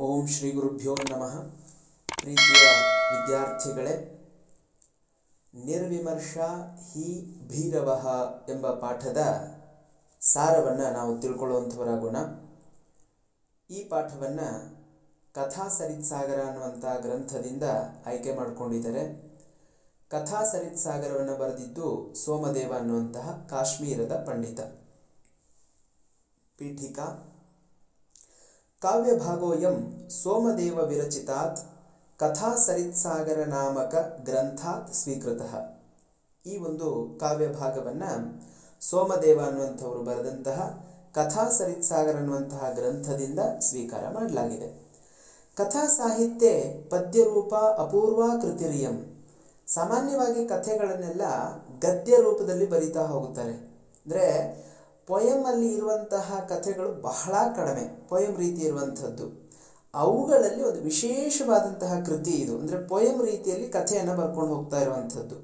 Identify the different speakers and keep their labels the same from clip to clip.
Speaker 1: ಓಂ ಶ್ರೀ ಗುರುಭ್ಯೋ ನಮಃ. ಪ್ರೀತಿಯ ವಿದ್ಯಾರ್ಥಿಗಳೇ, ನಿರ್ವಿಮರ್ಶ ಹಿ ಭೀರವಃ ಎಂಬ ಪಾಠದ ಸಾರವನ್ನು ನಾವು ತಿಳ್ಕೊಳ್ಳುವಂಥವರಾಗೋಣ. ಈ ಪಾಠವನ್ನು ಕಥಾ ಸರಿತ್ಸಾಗರ ಅನ್ನುವಂಥ ಗ್ರಂಥದಿಂದ ಆಯ್ಕೆ ಮಾಡಿಕೊಂಡಿದ್ದಾರೆ. ಕಥಾ ಸರಿತ್ಸಾಗರವನ್ನು ಬರೆದಿದ್ದು ಸೋಮದೇವ ಅನ್ನುವಂತಹ ಕಾಶ್ಮೀರದ ಪಂಡಿತ. ಪೀಠಿಕಾ ಕಾವ್ಯಭಾಗೋಯಂ ಸೋಮದೇವ ವಿರಚಿತಾತ್ ಕಥಾ ಸರಿತ್ಸಾಗರ ನಾಮಕ ಗ್ರಂಥಾತ್ ಸ್ವೀಕೃತಃ. ಈ ಒಂದು ಕಾವ್ಯಭಾಗವನ್ನು ಸೋಮದೇವ ಅನ್ನುವಂಥವರು ಬರೆದಂತಹ ಕಥಾ ಸರಿತ್ಸಾಗರ ಅನ್ನುವಂತಹ ಗ್ರಂಥದಿಂದ ಸ್ವೀಕಾರ ಮಾಡಲಾಗಿದೆ. ಕಥಾ ಸಾಹಿತ್ಯ ಪದ್ಯರೂಪ ಅಪೂರ್ವ ಕೃತಿರಿಯಂ. ಸಾಮಾನ್ಯವಾಗಿ ಕಥೆಗಳನ್ನೆಲ್ಲ ಗದ್ಯ ರೂಪದಲ್ಲಿ ಬರಿತಾ ಹೋಗುತ್ತಾರೆ. ಅಂದರೆ ಪೊಯಮ್ ಅಲ್ಲಿ ಇರುವಂತಹ ಕಥೆಗಳು ಬಹಳ ಕಡಿಮೆ, ಪೊಯಮ್ ರೀತಿ ಇರುವಂಥದ್ದು. ಅವುಗಳಲ್ಲಿ ಒಂದು ವಿಶೇಷವಾದಂತಹ ಕೃತಿ ಇದು. ಅಂದರೆ ಪೊಯಮ್ ರೀತಿಯಲ್ಲಿ ಕಥೆಯನ್ನು ಬರ್ಕೊಂಡು ಹೋಗ್ತಾ ಇರುವಂಥದ್ದು.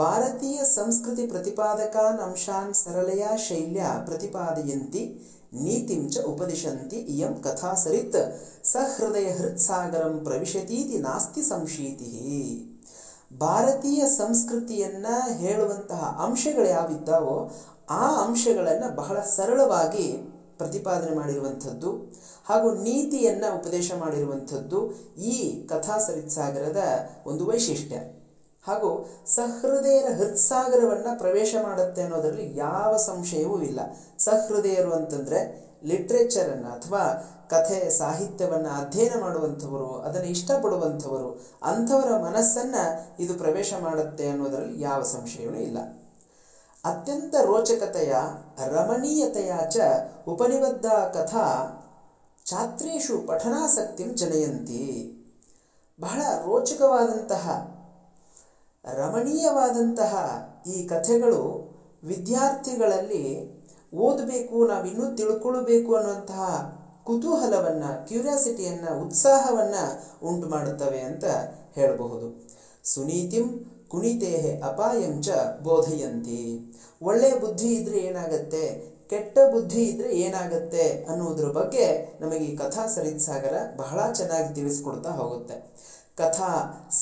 Speaker 1: ಭಾರತೀಯ ಸಂಸ್ಕೃತಿ ಪ್ರತಿಪಾದಕಾನ್ ಅಂಶಾನ್ ಸರಳೆಯ ಶೈಲ್ಯ ಪ್ರತಿಪಾದಯಂತಿ ನೀತಿಂಚ ಉಪದಿಶಂತಿ ಇಯಂ ಕಥಾ ಸರಿತ್ ಸಹೃದಯ ಹೃತ್ಸಾಗರಂ ಪ್ರವಿಶತೀತಿ ನಾಸ್ತಿ ಸಂಶೀತಿ. ಭಾರತೀಯ ಸಂಸ್ಕೃತಿಯನ್ನ ಹೇಳುವಂತಹ ಅಂಶಗಳು ಯಾವಿದ್ದಾವೋ ಆ ಅಂಶಗಳನ್ನು ಬಹಳ ಸರಳವಾಗಿ ಪ್ರತಿಪಾದನೆ ಮಾಡಿರುವಂಥದ್ದು ಹಾಗೂ ನೀತಿಯನ್ನ ಉಪದೇಶ ಮಾಡಿರುವಂಥದ್ದು ಈ ಕಥಾ ಸರಿತ್ಸಾಗರದ ಒಂದು ವೈಶಿಷ್ಟ್ಯ. ಹಾಗೂ ಸಹೃದಯರ ಹೃತ್ಸಾಗರವನ್ನ ಪ್ರವೇಶ ಮಾಡುತ್ತೆ ಅನ್ನೋದರಲ್ಲಿ ಯಾವ ಸಂಶಯವೂ ಇಲ್ಲ. ಸಹೃದಯರು ಅಂತಂದ್ರೆ ಲಿಟ್ರೇಚರ್ ಅನ್ನ ಅಥವಾ ಕಥೆ ಸಾಹಿತ್ಯವನ್ನ ಅಧ್ಯಯನ ಮಾಡುವಂಥವರು, ಅದನ್ನು ಇಷ್ಟಪಡುವಂಥವರು, ಅಂಥವರ ಮನಸ್ಸನ್ನ ಇದು ಪ್ರವೇಶ ಮಾಡುತ್ತೆ ಅನ್ನೋದರಲ್ಲಿ ಯಾವ ಸಂಶಯವೂ ಇಲ್ಲ. ಅತ್ಯಂತ ರೋಚಕತೆಯ ರಮಣೀಯತೆಯ ಚ ಉಪನಿಬದ್ಧ ಕಥಾ ಛಾತ್ರೇಷು ಪಠನಾಸಕ್ತಿಂ ಜನಯಂತಿ. ಬಹಳ ರೋಚಕವಾದಂತಹ ರಮಣೀಯವಾದಂತಹ ಈ ಕಥೆಗಳು ವಿದ್ಯಾರ್ಥಿಗಳಲ್ಲಿ ಓದಬೇಕು, ನಾವಿನ್ನೂ ತಿಳ್ಕೊಳ್ಬೇಕು ಅನ್ನುವಂತಹ ಕುತೂಹಲವನ್ನ, ಕ್ಯೂರಿಯಾಸಿಟಿಯನ್ನ, ಉತ್ಸಾಹವನ್ನ ಉಂಟು ಮಾಡುತ್ತವೆ ಅಂತ ಹೇಳಬಹುದು. ಸುನೀತಿಂ ಕುಣಿತೇಹೆ ಅಪಾಯಂಚ ಬೋಧಯಂತಿ. ಒಳ್ಳೆಯ ಬುದ್ಧಿ ಇದ್ರೆ ಏನಾಗತ್ತೆ, ಕೆಟ್ಟ ಬುದ್ಧಿ ಇದ್ರೆ ಏನಾಗತ್ತೆ ಅನ್ನುವುದ್ರ ಬಗ್ಗೆ ನಮಗೆ ಈ ಕಥಾ ಸರಿತ್ಸಾಗರ ಬಹಳ ಚೆನ್ನಾಗಿ ತಿಳಿಸ್ಕೊಡ್ತಾ ಹೋಗುತ್ತೆ. ಕಥಾ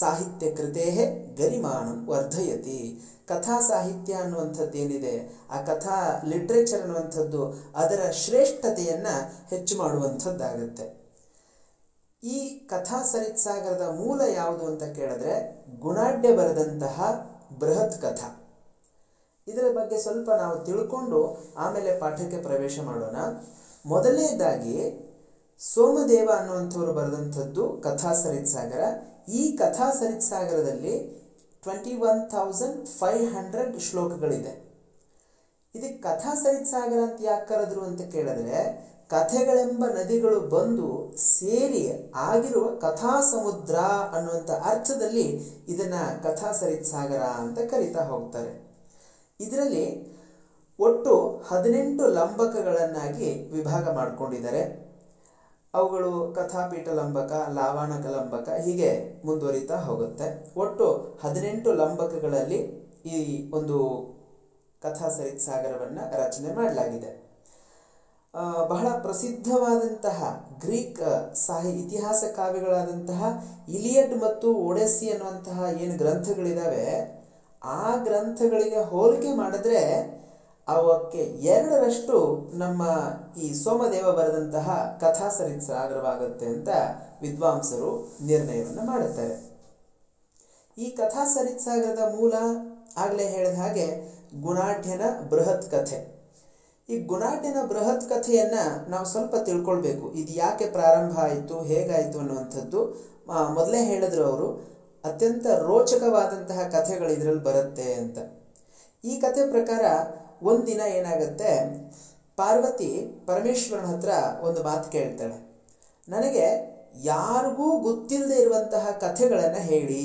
Speaker 1: ಸಾಹಿತ್ಯ ಕೃತೇಹೆ ಗರಿಮಾಣಂ ವರ್ಧಯತಿ. ಕಥಾ ಸಾಹಿತ್ಯ ಅನ್ನುವಂಥದ್ದು ಏನಿದೆ, ಆ ಕಥಾ ಲಿಟ್ರೇಚರ್ ಅನ್ನುವಂಥದ್ದು ಅದರ ಶ್ರೇಷ್ಠತೆಯನ್ನ ಹೆಚ್ಚು ಮಾಡುವಂಥದ್ದಾಗತ್ತೆ. ಈ ಕಥಾ ಸರಿತ್ಸಾಗರದ ಮೂಲ ಯಾವುದು ಅಂತ ಕೇಳಿದ್ರೆ ಗುಣಾಢ್ಯ ಬರೆದಂತಹ ಬೃಹತ್ ಕಥಾ. ಇದರ ಬಗ್ಗೆ ಸ್ವಲ್ಪ ನಾವು ತಿಳ್ಕೊಂಡು ಆಮೇಲೆ ಪಾಠಕ್ಕೆ ಪ್ರವೇಶ ಮಾಡೋಣ. ಮೊದಲನೇದಾಗಿ ಸೋಮದೇವ ಅನ್ನುವಂಥವ್ರು ಬರೆದಂಥದ್ದು ಕಥಾ ಸರಿತ್ಸಾಗರ. ಈ ಕಥಾ ಸರಿತ್ಸಾಗರದಲ್ಲಿ 21,500 ಶ್ಲೋಕಗಳಿದೆ. ಇದಕ್ಕೆ ಕಥಾ ಸರಿತ್ಸಾಗರ ಅಂತ ಯಾಕೆ ಕರೆದ್ರು ಅಂತ ಕೇಳಿದ್ರೆ, ಕಥೆಗಳೆಂಬ ನದಿಗಳು ಬಂದು ಸೇರಿ ಆಗಿರುವ ಕಥಾ ಸಮುದ್ರ ಅನ್ನುವಂಥ ಅರ್ಥದಲ್ಲಿ ಇದನ್ನ ಕಥಾ ಸರಿತ್ಸಾಗರ ಅಂತ ಕರೀತಾ ಹೋಗ್ತಾರೆ. ಇದರಲ್ಲಿ ಒಟ್ಟು 18 ಲಂಬಕಗಳನ್ನಾಗಿ ವಿಭಾಗ ಮಾಡಿಕೊಂಡಿದ್ದಾರೆ. ಅವುಗಳು ಕಥಾಪೀಠ ಲಂಬಕ, ಲಾವಾಣಕ ಲಂಬಕ, ಹೀಗೆ ಮುಂದುವರಿತಾ ಹೋಗುತ್ತೆ. ಒಟ್ಟು 18 ಲಂಬಕಗಳಲ್ಲಿ ಈ ಒಂದು ಕಥಾ ಸರಿತ್ಸಾಗರವನ್ನ ರಚನೆ ಮಾಡಲಾಗಿದೆ. ಬಹಳ ಪ್ರಸಿದ್ಧವಾದಂತಹ ಗ್ರೀಕ್ ಇತಿಹಾಸ ಕಾವ್ಯಗಳಾದಂತಹ ಇಲಿಯಡ್ ಮತ್ತು ಒಡೆಸ್ಸಿ ಅನ್ನುವಂತಹ ಏನು ಗ್ರಂಥಗಳಿದಾವೆ, ಆ ಗ್ರಂಥಗಳಿಗೆ ಹೋಲಿಕೆ ಮಾಡಿದ್ರೆ ಅವಕ್ಕೆ 2ರಷ್ಟು ನಮ್ಮ ಈ ಸೋಮದೇವ ಬರೆದಂತಹ ಕಥಾ ಸರಿತ್ಸಾಗರವಾಗುತ್ತೆ ಅಂತ ವಿದ್ವಾಂಸರು ನಿರ್ಣಯವನ್ನು ಮಾಡುತ್ತಾರೆ. ಈ ಕಥಾ ಸರಿತ್ಸಾಗರದ ಮೂಲ ಆಗ್ಲೇ ಹೇಳಿದ ಹಾಗೆ ಗುಣಾಢ್ಯನ ಬೃಹತ್ ಕಥೆ. ಈ ಗುಣಾಢ್ಯನ ಬೃಹತ್ ಕಥೆಯನ್ನ ನಾವು ಸ್ವಲ್ಪ ತಿಳ್ಕೊಳ್ಬೇಕು. ಇದು ಯಾಕೆ ಪ್ರಾರಂಭ ಆಯಿತು, ಹೇಗಾಯಿತು ಅನ್ನುವಂಥದ್ದು. ಮೊದಲೇ ಹೇಳಿದ್ರು ಅವರು, ಅತ್ಯಂತ ರೋಚಕವಾದಂತಹ ಕಥೆಗಳು ಇದರಲ್ಲಿ ಬರುತ್ತೆ ಅಂತ. ಈ ಕಥೆ ಪ್ರಕಾರ ಒಂದಿನ ಏನಾಗುತ್ತೆ, ಪಾರ್ವತಿ ಪರಮೇಶ್ವರನ ಹತ್ರ ಒಂದು ಮಾತು ಕೇಳ್ತಾಳೆ, ನನಗೆ ಯಾರಿಗೂ ಗೊತ್ತಿಲ್ಲದೆ ಇರುವಂತಹ ಕಥೆಗಳನ್ನ ಹೇಳಿ.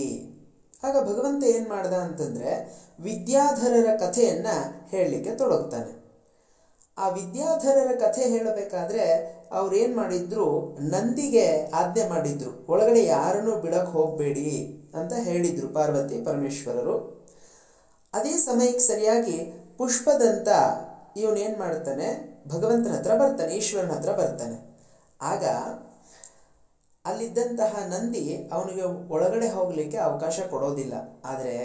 Speaker 1: ಆಗ ಭಗವಂತ ಏನ್ ಮಾಡ್ದ ಅಂತಂದ್ರೆ ವಿದ್ಯಾಧರರ ಕಥೆಯನ್ನ ಹೇಳಲಿಕ್ಕೆ ತೊಡಗ್ತಾನೆ. ಆ ವಿದ್ಯಾಧರರ ಕಥೆ ಹೇಳಬೇಕಾದ್ರೆ ಅವ್ರೇನ್ ಮಾಡಿದ್ರು, ನಂದಿಗೆ ಆಜ್ಞೆ ಮಾಡಿದ್ರು, ಒಳಗಡೆ ಯಾರನ್ನು ಬಿಡಕ್ ಹೋಗ್ಬೇಡಿ ಅಂತ ಹೇಳಿದ್ರು ಪಾರ್ವತಿ ಪರಮೇಶ್ವರರು. ಅದೇ ಸಮಯಕ್ಕೆ ಸರಿಯಾಗಿ ಪುಷ್ಪದಂತ ಇವನೇನ್ ಮಾಡ್ತಾನೆ, ಭಗವಂತನ ಹತ್ರ ಬರ್ತಾನೆ, ಈಶ್ವರನ ಹತ್ರ ಬರ್ತಾನೆ. ಆಗ ಅಲ್ಲಿದ್ದಂತಹ ನಂದಿ ಅವನಿಗೆ ಒಳಗಡೆ ಹೋಗಲಿಕ್ಕೆ ಅವಕಾಶ ಕೊಡೋದಿಲ್ಲ. ಆದರೆ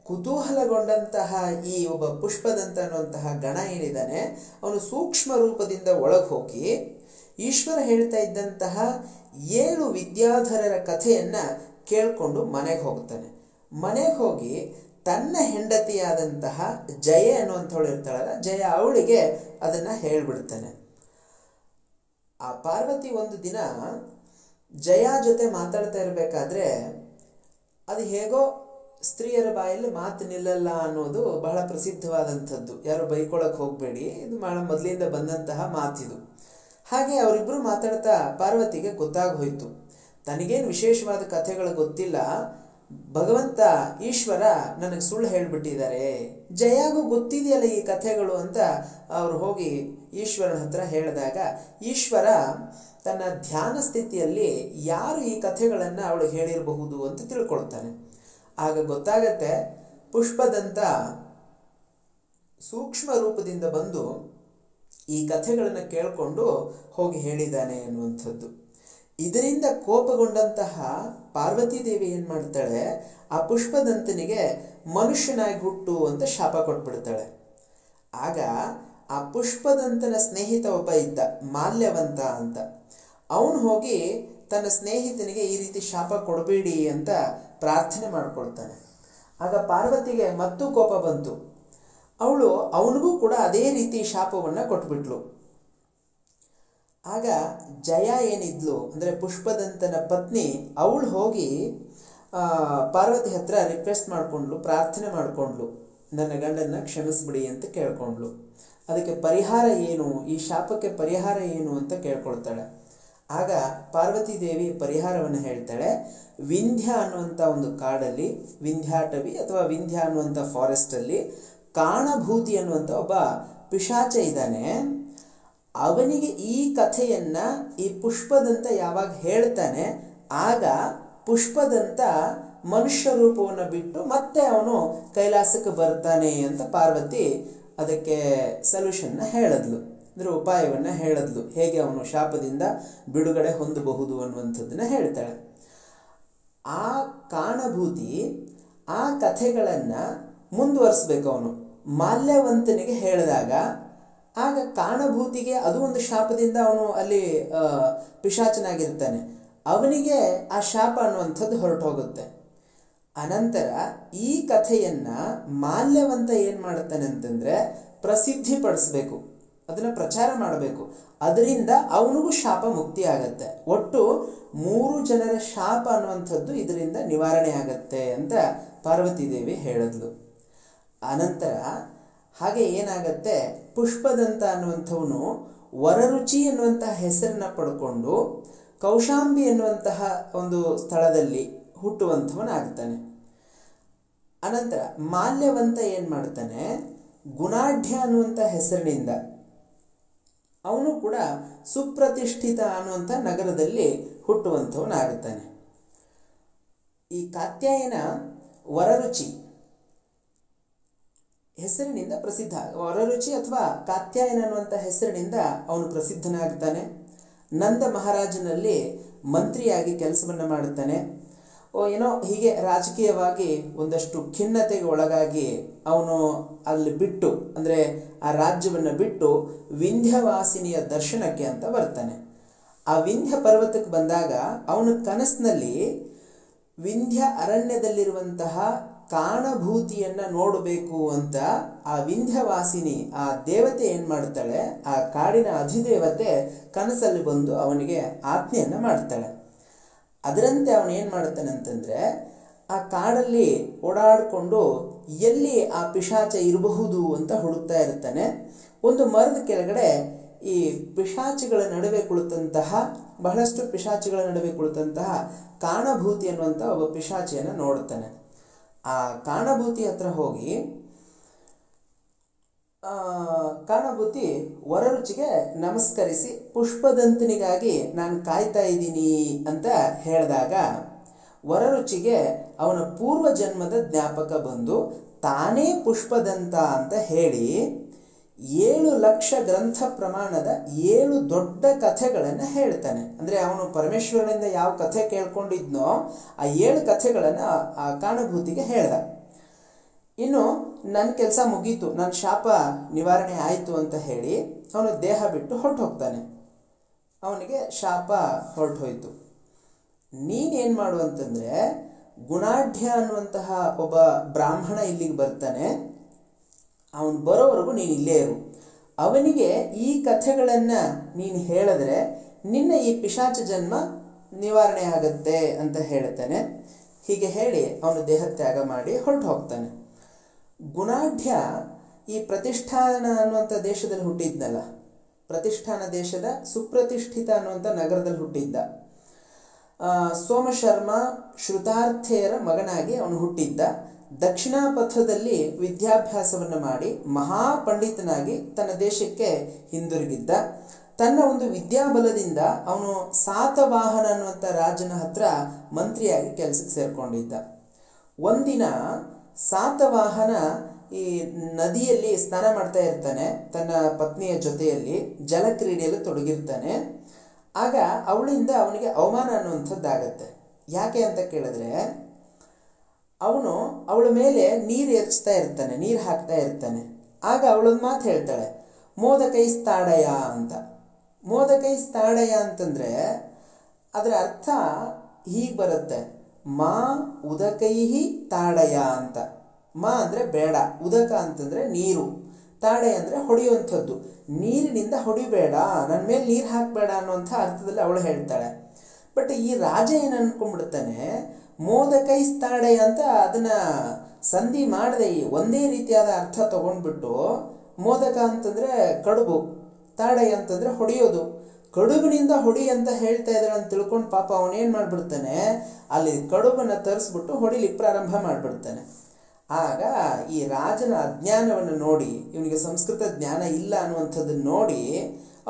Speaker 1: ಕುತೂಹಲಗೊಂಡಂತಹ ಈ ಒಬ್ಬ ಪುಷ್ಪದಂತ ಅನ್ನುವಂತಹ ಗಣ ಏನಿದ್ದಾನೆ ಅವನು ಸೂಕ್ಷ್ಮ ರೂಪದಿಂದ ಒಳಗೆ ಹೋಗಿ ಈಶ್ವರ ಹೇಳ್ತಾ ಇದ್ದಂತಹ 7 ವಿದ್ಯಾಧರರ ಕಥೆಯನ್ನ ಕೇಳ್ಕೊಂಡು ಮನೆಗೆ ಹೋಗ್ತಾನೆ. ಮನೆಗೆ ಹೋಗಿ ತನ್ನ ಹೆಂಡತಿಯಾದಂತಹ ಜಯ ಅನ್ನುವಂಥವಳು ಇರ್ತಾಳಲ್ಲ, ಜಯ ಅವಳಿಗೆ ಅದನ್ನ ಹೇಳ್ಬಿಡ್ತಾನೆ. ಆ ಪಾರ್ವತಿ ಒಂದು ದಿನ ಜಯ ಜೊತೆ ಮಾತಾಡ್ತಾ ಇರಬೇಕಾದ್ರೆ ಅದು ಹೇಗೋ ಸ್ತ್ರೀಯರ ಬಾಯಲ್ಲಿ ಮಾತು ನಿಲ್ಲಲ್ಲ ಅನ್ನೋದು ಬಹಳ ಪ್ರಸಿದ್ಧವಾದಂಥದ್ದು. ಯಾರು ಬೈಕೊಳಕ್ ಹೋಗ್ಬೇಡಿ, ಇದು ಬಹಳ ಮೊದಲಿಂದ ಬಂದಂತಹ ಮಾತಿದು. ಹಾಗೆ ಅವರಿಬ್ರು ಮಾತಾಡ್ತಾ ಪಾರ್ವತಿಗೆ ಗೊತ್ತಾಗೋಯ್ತು, ತನಗೇನು ವಿಶೇಷವಾದ ಕಥೆಗಳು ಗೊತ್ತಿಲ್ಲ, ಭಗವಂತ ಈಶ್ವರ ನನಗೆ ಸುಳ್ಳು ಹೇಳ್ಬಿಟ್ಟಿದ್ದಾರೆ, ಜಯಾಗೂ ಗೊತ್ತಿದೆಯಲ್ಲ ಈ ಕಥೆಗಳು ಅಂತ ಅವ್ರು ಹೋಗಿ ಈಶ್ವರನ ಹತ್ರ ಹೇಳಿದಾಗ ಈಶ್ವರ ತನ್ನ ಧ್ಯಾನ ಸ್ಥಿತಿಯಲ್ಲಿ ಯಾರು ಈ ಕಥೆಗಳನ್ನ ಅವಳು ಹೇಳಿರಬಹುದು ಅಂತ ತಿಳ್ಕೊಳ್ತಾನೆ. ಆಗ ಗೊತ್ತಾಗತ್ತೆ ಪುಷ್ಪದಂತ ಸೂಕ್ಷ್ಮ ರೂಪದಿಂದ ಬಂದು ಈ ಕಥೆಗಳನ್ನ ಕೇಳಿಕೊಂಡು ಹೋಗಿ ಹೇಳಿದ್ದಾನೆ ಅನ್ನುವಂಥದ್ದು. ಇದರಿಂದ ಕೋಪಗೊಂಡಂತಹ ಪಾರ್ವತಿ ದೇವಿ ಏನ್ ಮಾಡ್ತಾಳೆ, ಆ ಪುಷ್ಪದಂತನಿಗೆ ಮನುಷ್ಯನಾಗಿ ಹುಟ್ಟು ಅಂತ ಶಾಪ ಕೊಟ್ಬಿಡ್ತಾಳೆ. ಆಗ ಆ ಪುಷ್ಪದಂತನ ಸ್ನೇಹಿತ ಒಬ್ಬ ಇದ್ದ, ಮಾಲ್ಯವಂತ ಅಂತ. ಅವನು ಹೋಗಿ ತನ್ನ ಸ್ನೇಹಿತನಿಗೆ ಈ ರೀತಿ ಶಾಪ ಕೊಡಬೇಡಿ ಅಂತ ಪ್ರಾರ್ಥನೆ ಮಾಡ್ಕೊಳ್ತಾನೆ. ಆಗ ಪಾರ್ವತಿಗೆ ಮತ್ತೂ ಕೋಪ ಬಂತು. ಅವಳು ಅವನಿಗೂ ಕೂಡ ಅದೇ ರೀತಿ ಶಾಪವನ್ನ ಕೊಟ್ಬಿಟ್ಲು. ಆಗ ಜಯ ಏನಿದ್ಲು ಅಂದ್ರೆ ಪುಷ್ಪದಂತನ ಪತ್ನಿ, ಅವಳು ಹೋಗಿ ಪಾರ್ವತಿ ಹತ್ರ ರಿಕ್ವೆಸ್ಟ್ ಮಾಡ್ಕೊಂಡ್ಲು, ಪ್ರಾರ್ಥನೆ ಮಾಡ್ಕೊಂಡ್ಲು, ನನ್ನ ಗಂಡನ್ನ ಕ್ಷಮಿಸ್ಬಿಡಿ ಅಂತ ಕೇಳ್ಕೊಂಡ್ಲು. ಅದಕ್ಕೆ ಪರಿಹಾರ ಏನು, ಈ ಶಾಪಕ್ಕೆ ಪರಿಹಾರ ಏನು ಅಂತ ಕೇಳ್ಕೊಳ್ತಾಳೆ. ಆಗ ಪಾರ್ವತಿ ದೇವಿ ಪರಿಹಾರವನ್ನು ಹೇಳ್ತಾಳೆ. ವಿಂಧ್ಯ ಅನ್ನುವಂಥ ಒಂದು ಕಾಡಲ್ಲಿ, ವಿಂಧ್ಯಾಟವಿ ಅಥವಾ ವಿಂಧ್ಯ ಅನ್ನುವಂಥ ಫಾರೆಸ್ಟ್ ಅಲ್ಲಿ ಕಾಣಭೂತಿ ಅನ್ನುವಂಥ ಒಬ್ಬ ಪಿಶಾಚ ಇದ್ದಾನೆ. ಅವನಿಗೆ ಈ ಕಥೆಯನ್ನ ಈ ಪುಷ್ಪದಂತ ಯಾವಾಗ ಹೇಳ್ತಾನೆ, ಆಗ ಪುಷ್ಪದಂತ ಮನುಷ್ಯ ರೂಪವನ್ನು ಬಿಟ್ಟು ಮತ್ತೆ ಅವನು ಕೈಲಾಸಕ್ಕೆ ಬರ್ತಾನೆ ಅಂತ ಪಾರ್ವತಿ ಅದಕ್ಕೆ ಸೊಲ್ಯೂಷನ್ನ ಹೇಳಿದ್ಲು, ಅಂದ್ರೆ ಉಪಾಯವನ್ನ ಹೇಳಿದ್ಲು, ಹೇಗೆ ಅವನು ಶಾಪದಿಂದ ಬಿಡುಗಡೆ ಹೊಂದಬಹುದು ಅನ್ನುವಂಥದ್ದನ್ನ ಹೇಳ್ತಾಳೆ. ಆ ಕಾಣಭೂತಿ ಆ ಕಥೆಗಳನ್ನ ಮುಂದುವರಿಸ್ಬೇಕು. ಅವನು ಮಾಲ್ಯವಂತನಿಗೆ ಹೇಳಿದಾಗ ಆಗ ಕಾಣಭೂತಿಗೆ ಅದು ಒಂದು ಶಾಪದಿಂದ ಅವನು ಅಲ್ಲಿ ಪಿಶಾಚನಾಗಿರ್ತಾನೆ, ಅವನಿಗೆ ಆ ಶಾಪ ಅನ್ನುವಂಥದ್ದು ಹೊರಟು ಹೋಗುತ್ತೆ. ಅನಂತರ ಈ ಕಥೆಯನ್ನ ಮಾಲ್ಯವಂತ ಏನ್ ಮಾಡ್ತಾನೆ ಅಂತಂದ್ರೆ ಪ್ರಸಿದ್ಧಿ ಪಡಿಸ್ಬೇಕು, ಅದನ್ನ ಪ್ರಚಾರ ಮಾಡಬೇಕು, ಅದರಿಂದ ಅವನಿಗೂ ಶಾಪ ಮುಕ್ತಿ ಆಗತ್ತೆ. ಒಟ್ಟು 3 ಜನರ ಶಾಪ ಅನ್ನುವಂಥದ್ದು ಇದರಿಂದ ನಿವಾರಣೆ ಆಗತ್ತೆ ಅಂತ ಪಾರ್ವತಿ ದೇವಿ ಹೇಳಿದ್ಲು. ಅನಂತರ ಹಾಗೆ ಏನಾಗತ್ತೆ, ಪುಷ್ಪದಂತ ಅನ್ನುವಂಥವನು ವರರುಚಿ ಎನ್ನುವಂತಹ ಹೆಸರನ್ನ ಪಡ್ಕೊಂಡು ಕೌಶಾಂಬಿ ಎನ್ನುವಂತಹ ಒಂದು ಸ್ಥಳದಲ್ಲಿ ಹುಟ್ಟುವಂಥವನಾಗ್ತಾನೆ. ಅನಂತರ ಮಾಲ್ಯವಂತ ಏನ್ ಮಾಡ್ತಾನೆ, ಗುಣಾಢ್ಯ ಅನ್ನುವಂಥ ಹೆಸರಿನಿಂದ ಅವನು ಕೂಡ ಸುಪ್ರತಿಷ್ಠಿತ ಅನ್ನುವಂಥ ನಗರದಲ್ಲಿ ಹುಟ್ಟುವಂಥವನಾಗುತ್ತಾನೆ. ಈ ಕಾತ್ಯಾಯನ ವರರುಚಿ ಹೆಸರಿನಿಂದ ಪ್ರಸಿದ್ಧ, ವರರುಚಿ ಅಥವಾ ಕಾತ್ಯಾಯನ ಅನ್ನುವಂಥ ಹೆಸರಿನಿಂದ ಅವನು ಪ್ರಸಿದ್ಧನಾಗ್ತಾನೆ. ನಂದ ಮಹಾರಾಜನಲ್ಲಿ ಮಂತ್ರಿಯಾಗಿ ಕೆಲಸವನ್ನ ಮಾಡುತ್ತಾನೆ. ಏನೋ ಹೀಗೆ ರಾಜಕೀಯವಾಗಿ ಒಂದಷ್ಟು ಖಿನ್ನತೆಗೆ ಒಳಗಾಗಿ ಅವನು ಅಲ್ಲಿ ಬಿಟ್ಟು, ಅಂದ್ರೆ ಆ ರಾಜ್ಯವನ್ನ ಬಿಟ್ಟು ವಿಂಧ್ಯವಾಸಿನಿಯ ದರ್ಶನಕ್ಕೆ ಅಂತ ಬರ್ತಾನೆ. ಆ ವಿಂಧ್ಯ ಪರ್ವತಕ್ಕೆ ಬಂದಾಗ ಅವನ ಕನಸಿನಲ್ಲಿ ವಿಂಧ್ಯ ಅರಣ್ಯದಲ್ಲಿರುವಂತಹ ಕಾಣಭೂತಿಯನ್ನ ನೋಡಬೇಕು ಅಂತ ಆ ವಿಂಧ್ಯವಾಸಿನಿ ಆ ದೇವತೆ ಏನ್ ಮಾಡ್ತಾಳೆ, ಆ ಕಾಡಿನ ಅಧಿದೇವತೆ ಕನಸಲ್ಲಿ ಬಂದು ಅವನಿಗೆ ಆಜ್ಞೆಯನ್ನ ಮಾಡ್ತಾಳೆ. ಅದರಂತೆ ಅವನು ಏನ್ ಮಾಡ್ತಾನೆ ಅಂತಂದ್ರೆ ಆ ಕಾಡಲ್ಲಿ ಓಡಾಡಿಕೊಂಡು ಎಲ್ಲಿ ಆ ಪಿಶಾಚ ಇರಬಹುದು ಅಂತ ಹುಡುಕ್ತಾ ಇರ್ತಾನೆ. ಒಂದು ಮರದ ಕೆಳಗಡೆ ಈ ಪಿಶಾಚಿಗಳ ನಡುವೆ ಕುಳಿತಂತಹ, ಬಹಳಷ್ಟು ಪಿಶಾಚಿಗಳ ನಡುವೆ ಕುಳಿತಂತಹ ಕಾಣಭೂತಿ ಅನ್ನುವಂಥ ಒಬ್ಬ ಪಿಶಾಚಿಯನ್ನ ನೋಡ್ತಾನೆ. ಆ ಕಾಣಭೂತಿ ಹತ್ರ ಹೋಗಿ ಕಾಣಭೂತಿ ವರರುಚಿಗೆ ನಮಸ್ಕರಿಸಿ ಪುಷ್ಪದಂತನಿಗಾಗಿ ನಾನು ಕಾಯ್ತಾ ಇದ್ದೀನಿ ಅಂತ ಹೇಳಿದಾಗ ವರರುಚಿಗೆ ಅವನ ಪೂರ್ವ ಜನ್ಮದ ಜ್ಞಾಪಕ ಬಂದು ತಾನೇ ಪುಷ್ಪದಂತ ಅಂತ ಹೇಳಿ 7,00,000 ಗ್ರಂಥ ಪ್ರಮಾಣದ 7 ದೊಡ್ಡ ಕಥೆಗಳನ್ನು ಹೇಳ್ತಾನೆ. ಅಂದ್ರೆ ಅವನು ಪರಮೇಶ್ವರನಿಂದ ಯಾವ ಕಥೆ ಕೇಳ್ಕೊಂಡಿದ್ನೋ ಆ 7 ಕಥೆಗಳನ್ನು ಆ ಕಾಣಭೂತಿಗೆ ಹೇಳ್ದ. ಇನ್ನು ನನ್ನ ಕೆಲಸ ಮುಗೀತು, ನನ್ನ ಶಾಪ ನಿವಾರಣೆ ಆಯಿತು ಅಂತ ಹೇಳಿ ಅವನು ದೇಹ ಬಿಟ್ಟು ಹೊರಟು ಹೋಗ್ತಾನೆ. ಅವನಿಗೆ ಶಾಪ ಹೊರಟು ಹೋಯ್ತು. ನೀನೇನು ಮಾಡು ಅಂತಂದ್ರೆ, ಗುಣಾಢ್ಯ ಅನ್ನುವಂತಹ ಒಬ್ಬ ಬ್ರಾಹ್ಮಣ ಇಲ್ಲಿಗೆ ಬರ್ತಾನೆ. ಅವನು ಬರೋವರೆಗೂ ನೀನು ಇಲ್ಲೇ ಇರು. ಅವನಿಗೆ ಈ ಕಥೆಗಳನ್ನು ನೀನು ಹೇಳಿದ್ರೆ ನಿನ್ನ ಈ ಪಿಶಾಚ ಜನ್ಮ ನಿವಾರಣೆ ಆಗತ್ತೆ ಅಂತ ಹೇಳ್ತಾನೆ. ಹೀಗೆ ಹೇಳಿ ಅವನು ದೇಹತ್ಯಾಗ ಮಾಡಿ ಹೊರಟು ಹೋಗ್ತಾನೆ. ಗುಣಾಢ್ಯ ಈ ಪ್ರತಿಷ್ಠಾನ ಅನ್ನುವಂಥ ದೇಶದಲ್ಲಿ ಹುಟ್ಟಿದ್ನಲ್ಲ, ಪ್ರತಿಷ್ಠಾನ ದೇಶದ ಸುಪ್ರತಿಷ್ಠಿತ ಅನ್ನುವಂಥ ನಗರದಲ್ಲಿ ಹುಟ್ಟಿದ್ದ. ಸೋಮಶರ್ಮ ಶ್ರುತಾರ್ಥೆಯರ ಮಗನಾಗಿ ಅವನು ಹುಟ್ಟಿದ್ದ. ದಕ್ಷಿಣ ಪಥದಲ್ಲಿ ವಿದ್ಯಾಭ್ಯಾಸವನ್ನು ಮಾಡಿ ಮಹಾಪಂಡಿತನಾಗಿ ತನ್ನ ದೇಶಕ್ಕೆ ಹಿಂದಿರುಗಿದ್ದ. ತನ್ನ ಒಂದು ವಿದ್ಯಾಬಲದಿಂದ ಅವನು ಸಾತವಾಹನ ಅನ್ನುವಂಥ ರಾಜನ ಹತ್ರ ಮಂತ್ರಿಯಾಗಿ ಕೆಲಸಕ್ಕೆ ಸೇರ್ಕೊಂಡಿದ್ದ. ಒಂದಿನ ಸಾತವಾಹನ ಈ ನದಿಯಲ್ಲಿ ಸ್ನಾನ ಮಾಡ್ತಾ ಇರ್ತಾನೆ, ತನ್ನ ಪತ್ನಿಯ ಜೊತೆಯಲ್ಲಿ ಜಲಕ್ರೀಡೆಯಲ್ಲಿ ತೊಡಗಿರ್ತಾನೆ. ಆಗ ಅವಳಿಂದ ಅವನಿಗೆ ಅವಮಾನ ಅನ್ನುವಂಥದ್ದಾಗತ್ತೆ. ಯಾಕೆ ಅಂತ ಕೇಳಿದ್ರೆ, ಅವನು ಅವಳ ಮೇಲೆ ನೀರು ಎರಚ್ತಾ ಇರ್ತಾನೆ, ನೀರು ಹಾಕ್ತಾ ಇರ್ತಾನೆ. ಆಗ ಅವಳೊಂದು ಮಾತು ಹೇಳ್ತಾಳೆ, ಮೋದಕೈಸ್ತಾಡಯ ಅಂತ. ಮೋದಕೈಸ್ತಾಡಯ ಅಂತಂದ್ರೆ ಅದರ ಅರ್ಥ ಹೀಗೆ ಬರುತ್ತೆ, ಮಾ ಉದಕೈಹಿ ತಾಡಯ ಅಂತ. ಮಾ ಅಂದರೆ ಬೇಡ, ಉದಕ ಅಂತಂದ್ರೆ ನೀರು, ತಾಡಯ ಅಂದರೆ ಹೊಡೆಯುವಂಥದ್ದು. ನೀರಿನಿಂದ ಹೊಡಿಬೇಡ, ನನ್ನ ಮೇಲೆ ನೀರು ಹಾಕಬೇಡ ಅನ್ನುವಂಥ ಅರ್ಥದಲ್ಲಿ ಅವಳು ಹೇಳ್ತಾಳೆ. ಬಟ್ ಈ ರಾಜ ಏನು ಅನ್ಕೊಂಡ್ಬಿಡ್ತಾನೆ, ಮೋದಕೈಸ್ತಾಡಯ ಅಂತ ಅದನ್ನ ಸಂಧಿ ಮಾಡದೆ ಒಂದೇ ರೀತಿಯಾದ ಅರ್ಥ ತಗೊಂಡ್ಬಿಟ್ಟು, ಮೋದಕ ಅಂತಂದ್ರೆ ಕಡುಬು, ತಾಡಯ ಅಂತಂದ್ರೆ ಹೊಡೆಯೋದು, ಕಡುಬಿನಿಂದ ಹೊಡಿ ಅಂತ ಹೇಳ್ತಾ ಇದ್ದಾಳೆ ಅಂತ ತಿಳ್ಕೊಂಡು ಪಾಪ ಅವನೇನು ಮಾಡ್ಬಿಡ್ತಾನೆ, ಅಲ್ಲಿ ಕಡುಬನ್ನು ತರಿಸ್ಬಿಟ್ಟು ಹೊಡಿಲಿಕ್ಕೆ ಪ್ರಾರಂಭ ಮಾಡಿಬಿಡ್ತಾನೆ. ಆಗ ಈ ರಾಜನ ಅಜ್ಞಾನವನ್ನು ನೋಡಿ, ಇವನಿಗೆ ಸಂಸ್ಕೃತ ಜ್ಞಾನ ಇಲ್ಲ ಅನ್ನುವಂಥದ್ದನ್ನು ನೋಡಿ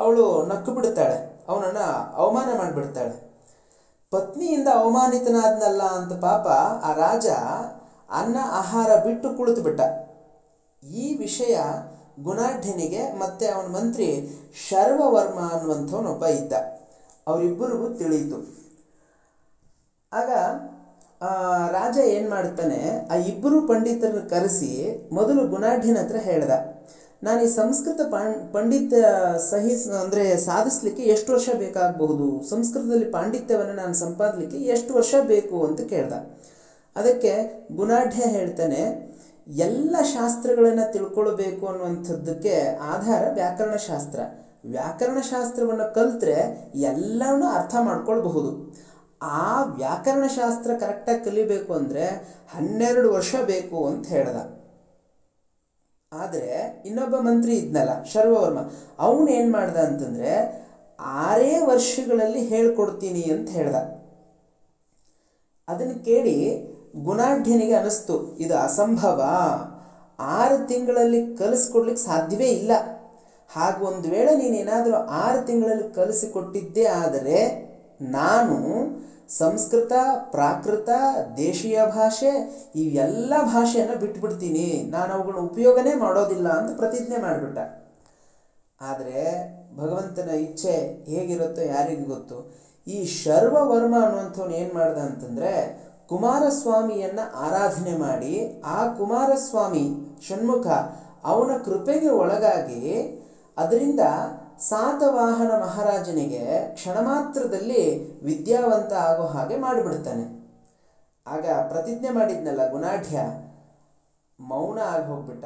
Speaker 1: ಅವಳು ನಕ್ಕು ಬಿಡ್ತಾಳೆ, ಅವನನ್ನು ಅವಮಾನ ಮಾಡಿಬಿಡ್ತಾಳೆ. ಪತ್ನಿಯಿಂದ ಅವಮಾನಿತನಾದ್ನಲ್ಲ ಅಂತ ಪಾಪ ಆ ರಾಜ ಅನ್ನ ಆಹಾರ ಬಿಟ್ಟು ಕುಳಿತು ಬಿಟ್ಟ. ಈ ವಿಷಯ ಗುಣಾಢ್ಯನಿಗೆ ಮತ್ತೆ ಅವನ ಮಂತ್ರಿ ಶರ್ವವರ್ಮ ಅನ್ನುವಂಥವನೊಬ್ಬ ಇದ್ದ, ಅವರಿಬ್ಬರಿಗೂ ತಿಳಿಯಿತು. ಆಗ ರಾಜ ಏನ್ ಮಾಡ್ತಾನೆ, ಆ ಇಬ್ಬರು ಪಂಡಿತರನ್ನು ಕರೆಸಿ ಮೊದಲು ಗುಣಾಢ್ಯನ ಹತ್ರ ಹೇಳ್ದ, ನಾನು ಈ ಸಂಸ್ಕೃತ ಪಂಡಿತ ಅಂದ್ರೆ ಸಾಧಿಸ್ಲಿಕ್ಕೆ ಎಷ್ಟು ವರ್ಷ ಬೇಕಾಗಬಹುದು, ಸಂಸ್ಕೃತದಲ್ಲಿ ಪಾಂಡಿತ್ಯವನ್ನು ನಾನು ಸಂಪಾದಲಿಕ್ಕೆ ಎಷ್ಟು ವರ್ಷ ಬೇಕು ಅಂತ ಕೇಳ್ದ. ಅದಕ್ಕೆ ಗುಣಾಢ್ಯ ಹೇಳ್ತಾನೆ, ಎಲ್ಲ ಶಾಸ್ತ್ರಗಳನ್ನು ತಿಳ್ಕೊಳ್ಬೇಕು ಅನ್ನುವಂಥದ್ದಕ್ಕೆ ಆಧಾರ ವ್ಯಾಕರಣಶಾಸ್ತ್ರ. ವ್ಯಾಕರಣಶಾಸ್ತ್ರವನ್ನು ಕಲ್ತ್ರೆ ಎಲ್ಲವನ್ನೂ ಅರ್ಥ ಮಾಡ್ಕೊಳ್ಬಹುದು. ಆ ವ್ಯಾಕರಣಶಾಸ್ತ್ರ ಕರೆಕ್ಟಾಗಿ ಕಲಿಬೇಕು ಅಂದರೆ 12 ವರ್ಷ ಬೇಕು ಅಂತ ಹೇಳ್ದ. ಆದರೆ ಇನ್ನೊಬ್ಬ ಮಂತ್ರಿ ಇದ್ನಲ್ಲ ಶರ್ವವರ್ಮ, ಅವನು ಏನು ಮಾಡ್ದ ಅಂತಂದ್ರೆ 6 ವರ್ಷಗಳಲ್ಲಿ ಹೇಳ್ಕೊಡ್ತೀನಿ ಅಂತ ಹೇಳ್ದ. ಅದನ್ನು ಕೇಳಿ ಗುಣಾಢ್ಯನಿಗೆ ಅನಿಸ್ತು, ಇದು ಅಸಂಭವ, 6 ತಿಂಗಳಲ್ಲಿ ಕಲಿಸ್ಕೊಡ್ಲಿಕ್ಕೆ ಸಾಧ್ಯವೇ ಇಲ್ಲ. ಹಾಗೂ ಒಂದು ವೇಳೆ ನೀನೇನಾದರೂ 6 ತಿಂಗಳಲ್ಲಿ ಕಲಿಸಿಕೊಟ್ಟಿದ್ದೇ ಆದರೆ ನಾನು ಸಂಸ್ಕೃತ, ಪ್ರಾಕೃತ, ದೇಶೀಯ ಭಾಷೆ ಇವೆಲ್ಲ ಭಾಷೆಯನ್ನು ಬಿಟ್ಬಿಡ್ತೀನಿ, ನಾನು ಅವುಗಳನ್ನ ಉಪಯೋಗನೇ ಮಾಡೋದಿಲ್ಲ ಅಂತ ಪ್ರತಿಜ್ಞೆ ಮಾಡಿಬಿಟ್ಟ. ಆದರೆ ಭಗವಂತನ ಇಚ್ಛೆ ಹೇಗಿರುತ್ತೋ ಯಾರಿಗೂ ಗೊತ್ತು. ಈ ಶರ್ವವರ್ಮ ಅನ್ನುವಂಥವ್ನು ಏನು ಮಾಡ್ದ ಅಂತಂದ್ರೆ, ಕುಮಾರಸ್ವಾಮಿಯನ್ನ ಆರಾಧನೆ ಮಾಡಿ ಆ ಕುಮಾರಸ್ವಾಮಿ ಷಣ್ಮುಖ ಅವನ ಕೃಪೆಗೆ ಒಳಗಾಗಿ ಅದರಿಂದ ಸಾತವಾಹನ ಮಹಾರಾಜನಿಗೆ ಕ್ಷಣ ಮಾತ್ರದಲ್ಲಿ ವಿದ್ಯಾವಂತ ಆಗೋ ಹಾಗೆ ಮಾಡಿಬಿಡ್ತಾನೆ. ಆಗ ಪ್ರತಿಜ್ಞೆ ಮಾಡಿದ್ನಲ್ಲ ಗುಣಾಢ್ಯ, ಮೌನ ಆಗಿ ಹೋಗ್ಬಿಟ್ಟ.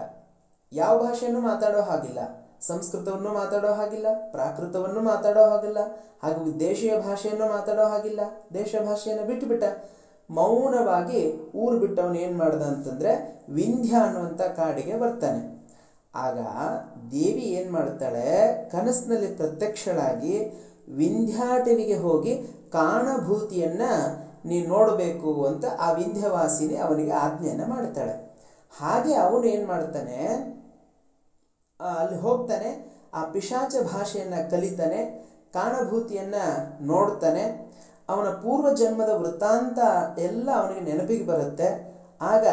Speaker 1: ಯಾವ ಭಾಷೆಯನ್ನು ಮಾತಾಡೋ ಹಾಗಿಲ್ಲ, ಸಂಸ್ಕೃತವನ್ನು ಮಾತಾಡೋ ಹಾಗಿಲ್ಲ, ಪ್ರಾಕೃತವನ್ನು ಮಾತಾಡೋ ಹಾಗಿಲ್ಲ, ಹಾಗೂ ದೇಶೀಯ ಭಾಷೆಯನ್ನು ಮಾತಾಡೋ ಹಾಗಿಲ್ಲ, ದೇಶ ಭಾಷೆಯನ್ನು ಬಿಟ್ಟುಬಿಟ್ಟ. ಮೌನವಾಗಿ ಊರು ಬಿಟ್ಟವನು ಏನು ಮಾಡ್ದ ಅಂತಂದ್ರೆ ವಿಂಧ್ಯ ಅನ್ನುವಂಥ ಕಾಡಿಗೆ ಬರ್ತಾನೆ. ಆಗ ದೇವಿ ಏನು ಮಾಡ್ತಾಳೆ, ಕನಸಿನಲ್ಲಿ ಪ್ರತ್ಯಕ್ಷಳಾಗಿ ವಿಂಧ್ಯಾಟವಿಗೆ ಹೋಗಿ ಕಾಣಭೂತಿಯನ್ನ ನೀನು ನೋಡಬೇಕು ಅಂತ ಆ ವಿಂಧ್ಯವಾಸಿನಿ ಅವನಿಗೆ ಆಜ್ಞೆಯನ್ನು ಮಾಡ್ತಾಳೆ. ಹಾಗೆ ಅವನು ಏನು ಮಾಡ್ತಾನೆ, ಅಲ್ಲಿ ಹೋಗ್ತಾನೆ, ಆ ಪಿಶಾಚ ಭಾಷೆಯನ್ನು ಕಲಿತಾನೆ, ಕಾಣಭೂತಿಯನ್ನ ನೋಡ್ತಾನೆ. ಅವನ ಪೂರ್ವ ಜನ್ಮದ ವೃತ್ತಾಂತ ಎಲ್ಲ ಅವನಿಗೆ ನೆನಪಿಗೆ ಬರುತ್ತೆ. ಆಗ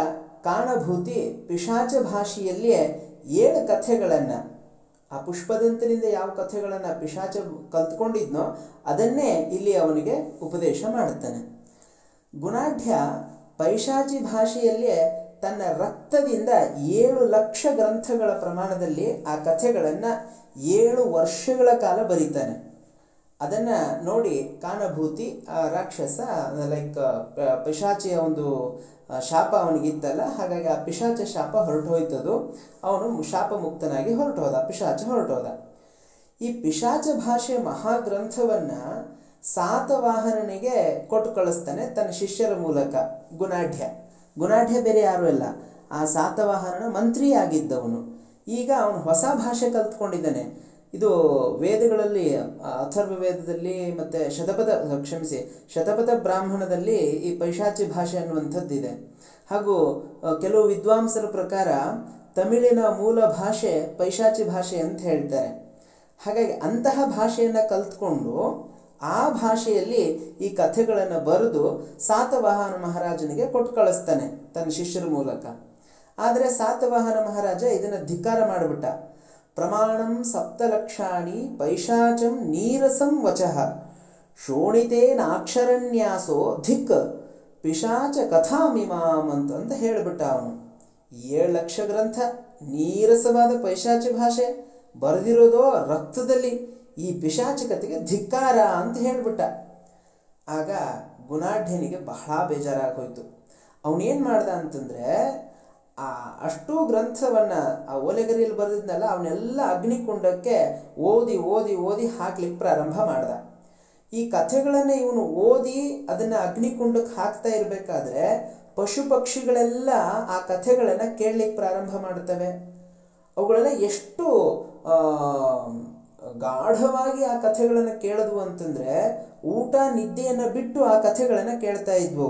Speaker 1: ಕಾಣಭೂತಿ ಪಿಶಾಚ ಭಾಷೆಯಲ್ಲಿಯೇ 7 ಕಥೆಗಳನ್ನು ಆ ಪುಷ್ಪದಂತನಿಂದ ಯಾವ ಕಥೆಗಳನ್ನು ಪಿಶಾಚ ಕಲ್ತ್ಕೊಂಡಿದ್ನೋ ಅದನ್ನೇ ಇಲ್ಲಿ ಅವನಿಗೆ ಉಪದೇಶ ಮಾಡುತ್ತಾನೆ. ಗುಣಾಢ್ಯ ಪೈಶಾಚಿ ಭಾಷೆಯಲ್ಲೇ ತನ್ನ ರಕ್ತದಿಂದ 7 ಲಕ್ಷ ಗ್ರಂಥಗಳ ಪ್ರಮಾಣದಲ್ಲಿ ಆ ಕಥೆಗಳನ್ನು 7 ವರ್ಷಗಳ ಕಾಲ ಬರೀತಾನೆ. ಅದನ್ನ ನೋಡಿ ಕಾನಭೂತಿ ರಾಕ್ಷಸ ಲೈಕ್ ಪಿಶಾಚಿಯ ಒಂದು ಶಾಪ ಅವನಿಗಿತ್ತಲ್ಲ, ಹಾಗಾಗಿ ಆ ಪಿಶಾಚ ಶಾಪ ಹೊರಟು ಹೋಯ್ತದು. ಅವನು ಶಾಪ ಮುಕ್ತನಾಗಿ ಹೊರಟೋದ, ಪಿಶಾಚ ಹೊರಟೋದ. ಈ ಪಿಶಾಚ ಭಾಷೆ ಮಹಾಗ್ರಂಥವನ್ನ ಸಾತವಾಹನನಿಗೆ ಕೊಟ್ಟು ಕಳಿಸ್ತಾನೆ ತನ್ನ ಶಿಷ್ಯರ ಮೂಲಕ. ಗುಣಾಢ್ಯ ಬೇರೆ ಯಾರು ಅಲ್ಲ, ಆ ಸಾತವಾಹನನ ಮಂತ್ರಿ ಆಗಿದ್ದವನು. ಈಗ ಅವನು ಹೊಸ ಭಾಷೆ ಕಲ್ತ್ಕೊಂಡಿದ್ದಾನೆ. ಇದು ವೇದಗಳಲ್ಲಿ, ಅಥರ್ವ ವೇದದಲ್ಲಿ ಮತ್ತೆ ಶತಪಥ ಬ್ರಾಹ್ಮಣದಲ್ಲಿ ಈ ಪೈಶಾಚಿ ಭಾಷೆ ಅನ್ನುವಂಥದ್ದಿದೆ. ಹಾಗೂ ಕೆಲವು ವಿದ್ವಾಂಸರ ಪ್ರಕಾರ ತಮಿಳಿನ ಮೂಲ ಭಾಷೆ ಪೈಶಾಚಿ ಭಾಷೆ ಅಂತ ಹೇಳ್ತಾರೆ. ಹಾಗಾಗಿ ಅಂತಹ ಭಾಷೆಯನ್ನು ಕಲ್ತ್ಕೊಂಡು ಆ ಭಾಷೆಯಲ್ಲಿ ಈ ಕಥೆಗಳನ್ನು ಬರೆದು ಸಾತವಾಹನ ಮಹಾರಾಜನಿಗೆ ಕೊಟ್ಟು ಕಳಿಸ್ತಾನೆ ತನ್ನ ಶಿಷ್ಯರ ಮೂಲಕ. ಆದರೆ ಸಾತವಾಹನ ಮಹಾರಾಜ ಇದನ್ನು ಧಿಕ್ಕಾರ ಮಾಡಿಬಿಟ್ಟ. ಪ್ರಮಾಣಂ 7 ಲಕ್ಷಾಣಿ ಪೈಶಾಚಂ ನೀರಸಂ ವಚಃ ಶೋಣಿತೇನಾಕ್ಷರನ್ಯಾಸೋ ಧಿಕ್ ಪಿಶಾಚ ಕಥಾಮಿಮಾಂ ಅಂತ ಹೇಳಿಬಿಟ್ಟ ಅವನು. 7 ಲಕ್ಷ ಗ್ರಂಥ, ನೀರಸವಾದ ಪೈಶಾಚ ಭಾಷೆ, ಬರೆದಿರೋದೋ ರಕ್ತದಲ್ಲಿ, ಈ ಪಿಶಾಚ ಕಥೆಗೆ ಧಿಕ್ಕಾರ ಅಂತ ಹೇಳಿಬಿಟ್ಟ. ಆಗ ಗುಣಾಢ್ಯನಿಗೆ ಬಹಳ ಬೇಜಾರಾಗೋಯ್ತು. ಅವನೇನು ಮಾಡ್ದ ಅಂತಂದ್ರೆ, ಅಷ್ಟೂ ಗ್ರಂಥವನ್ನ ಆ ಓಲೆಗರಿಯಲ್ಲಿ ಬರೆದಿದ್ನಲ್ಲ ಅವನ್ನೆಲ್ಲ ಅಗ್ನಿಕುಂಡಕ್ಕೆ ಓದಿ ಓದಿ ಓದಿ ಹಾಕ್ಲಿಕ್ಕೆ ಪ್ರಾರಂಭ ಮಾಡ್ದ. ಈ ಕಥೆಗಳನ್ನ ಇವನು ಓದಿ ಅದನ್ನ ಅಗ್ನಿಕುಂಡಕ್ಕೆ ಹಾಕ್ತಾ ಇರ್ಬೇಕಾದ್ರೆ ಪಶು ಪಕ್ಷಿಗಳೆಲ್ಲ ಆ ಕಥೆಗಳನ್ನ ಕೇಳಲಿಕ್ಕೆ ಪ್ರಾರಂಭ ಮಾಡ್ತವೆ. ಅವುಗಳೆಲ್ಲ ಎಷ್ಟು ಗಾಢವಾಗಿ ಆ ಕಥೆಗಳನ್ನ ಕೇಳದ್ವು ಅಂತಂದ್ರೆ ಊಟ ನಿದ್ದೆಯನ್ನ ಬಿಟ್ಟು ಆ ಕಥೆಗಳನ್ನ ಕೇಳ್ತಾ ಇದ್ವು.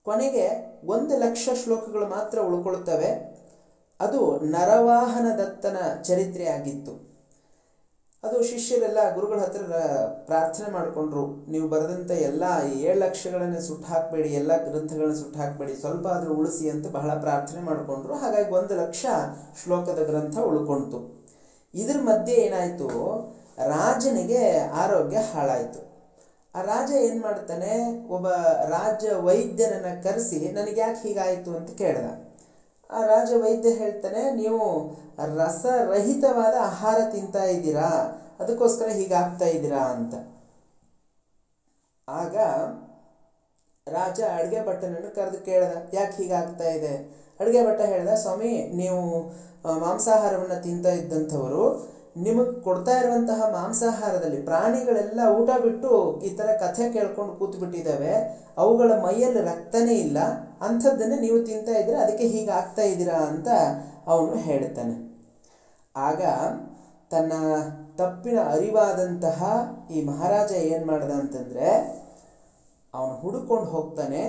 Speaker 1: ಕೊನೆಗೆ 1 ಲಕ್ಷ ಶ್ಲೋಕಗಳು ಮಾತ್ರ ಉಳ್ಕೊಳ್ತವೆ. ಅದು ನರವಾಹನ ದತ್ತನ ಚರಿತ್ರೆ ಆಗಿತ್ತು. ಅದು ಶಿಷ್ಯರೆಲ್ಲ ಗುರುಗಳ ಹತ್ರ ಪ್ರಾರ್ಥನೆ ಮಾಡಿಕೊಂಡ್ರು, ನೀವು ಬರೆದಂಥ ಎಲ್ಲ 7 ಲಕ್ಷಗಳನ್ನ ಸುಟ್ಟು ಹಾಕಬೇಡಿ, ಎಲ್ಲ ಗ್ರಂಥಗಳನ್ನ ಸುಟ್ಟು ಹಾಕಬೇಡಿ, ಸ್ವಲ್ಪ ಆದರೂ ಉಳಿಸಿ ಅಂತ ಬಹಳ ಪ್ರಾರ್ಥನೆ ಮಾಡಿಕೊಂಡ್ರು. ಹಾಗಾಗಿ 1 ಲಕ್ಷ ಶ್ಲೋಕದ ಗ್ರಂಥ ಉಳ್ಕೊಂತು. ಇದ್ರ ಮಧ್ಯೆ ಏನಾಯ್ತು, ರಾಜನಿಗೆ ಆರೋಗ್ಯ ಹಾಳಾಯ್ತು. ಆ ರಾಜ ಏನ್ ಮಾಡ್ತಾನೆ, ಒಬ್ಬ ರಾಜ ವೈದ್ಯರನ್ನ ಕರೆಸಿ ನನಗೆ ಯಾಕೆ ಹೀಗಾಯ್ತು ಅಂತ ಕೇಳ್ದ. ಆ ರಾಜ ವೈದ್ಯ ಹೇಳ್ತಾನೆ, ನೀವು ರಸರಹಿತವಾದ ಆಹಾರ ತಿಂತಾ ಇದ್ದೀರಾ, ಅದಕ್ಕೋಸ್ಕರ ಹೀಗಾಗ್ತಾ ಇದ್ದೀರಾ ಅಂತ. ಆಗ ರಾಜ ಅಡ್ಗೆ ಭಟ್ಟನನ್ನು ಕರೆದು ಕೇಳ್ದ, ಯಾಕೆ ಹೀಗಾಗ್ತಾ ಇದೆ. ಅಡ್ಗೆ ಭಟ್ಟ ಹೇಳ್ದ, ಸ್ವಾಮಿ ನೀವು ಮಾಂಸಾಹಾರವನ್ನ ತಿಂತಾ ಇದ್ದಂಥವರು, ನಿಮಗೆ ಕೊಡ್ತಾ ಇರುವಂತಹ ಮಾಂಸಾಹಾರದಲ್ಲಿ ಪ್ರಾಣಿಗಳೆಲ್ಲ ಊಟ ಬಿಟ್ಟು ಈ ತರ ಕಥೆ ಕೇಳ್ಕೊಂಡು ಕೂತು ಬಿಟ್ಟಿದ್ದಾವೆ, ಅವುಗಳ ಮೈಯಲ್ಲಿ ರಕ್ತನೇ ಇಲ್ಲ, ಅಂಥದ್ದನ್ನೇ ನೀವು ತಿಂತಾ ಇದ್ರೆ ಅದಕ್ಕೆ ಹೀಗಾಗ್ತಾ ಇದ್ದೀರಾ ಅಂತ ಅವನು ಹೇಳ್ತಾನೆ. ಆಗ ತನ್ನ ತಪ್ಪಿನ ಅರಿವಾದಂತಹ ಈ ಮಹಾರಾಜ ಏನ್ ಮಾಡ್ದ ಅಂತಂದ್ರೆ, ಅವನು ಹುಡುಕೊಂಡು ಹೋಗ್ತಾನೆ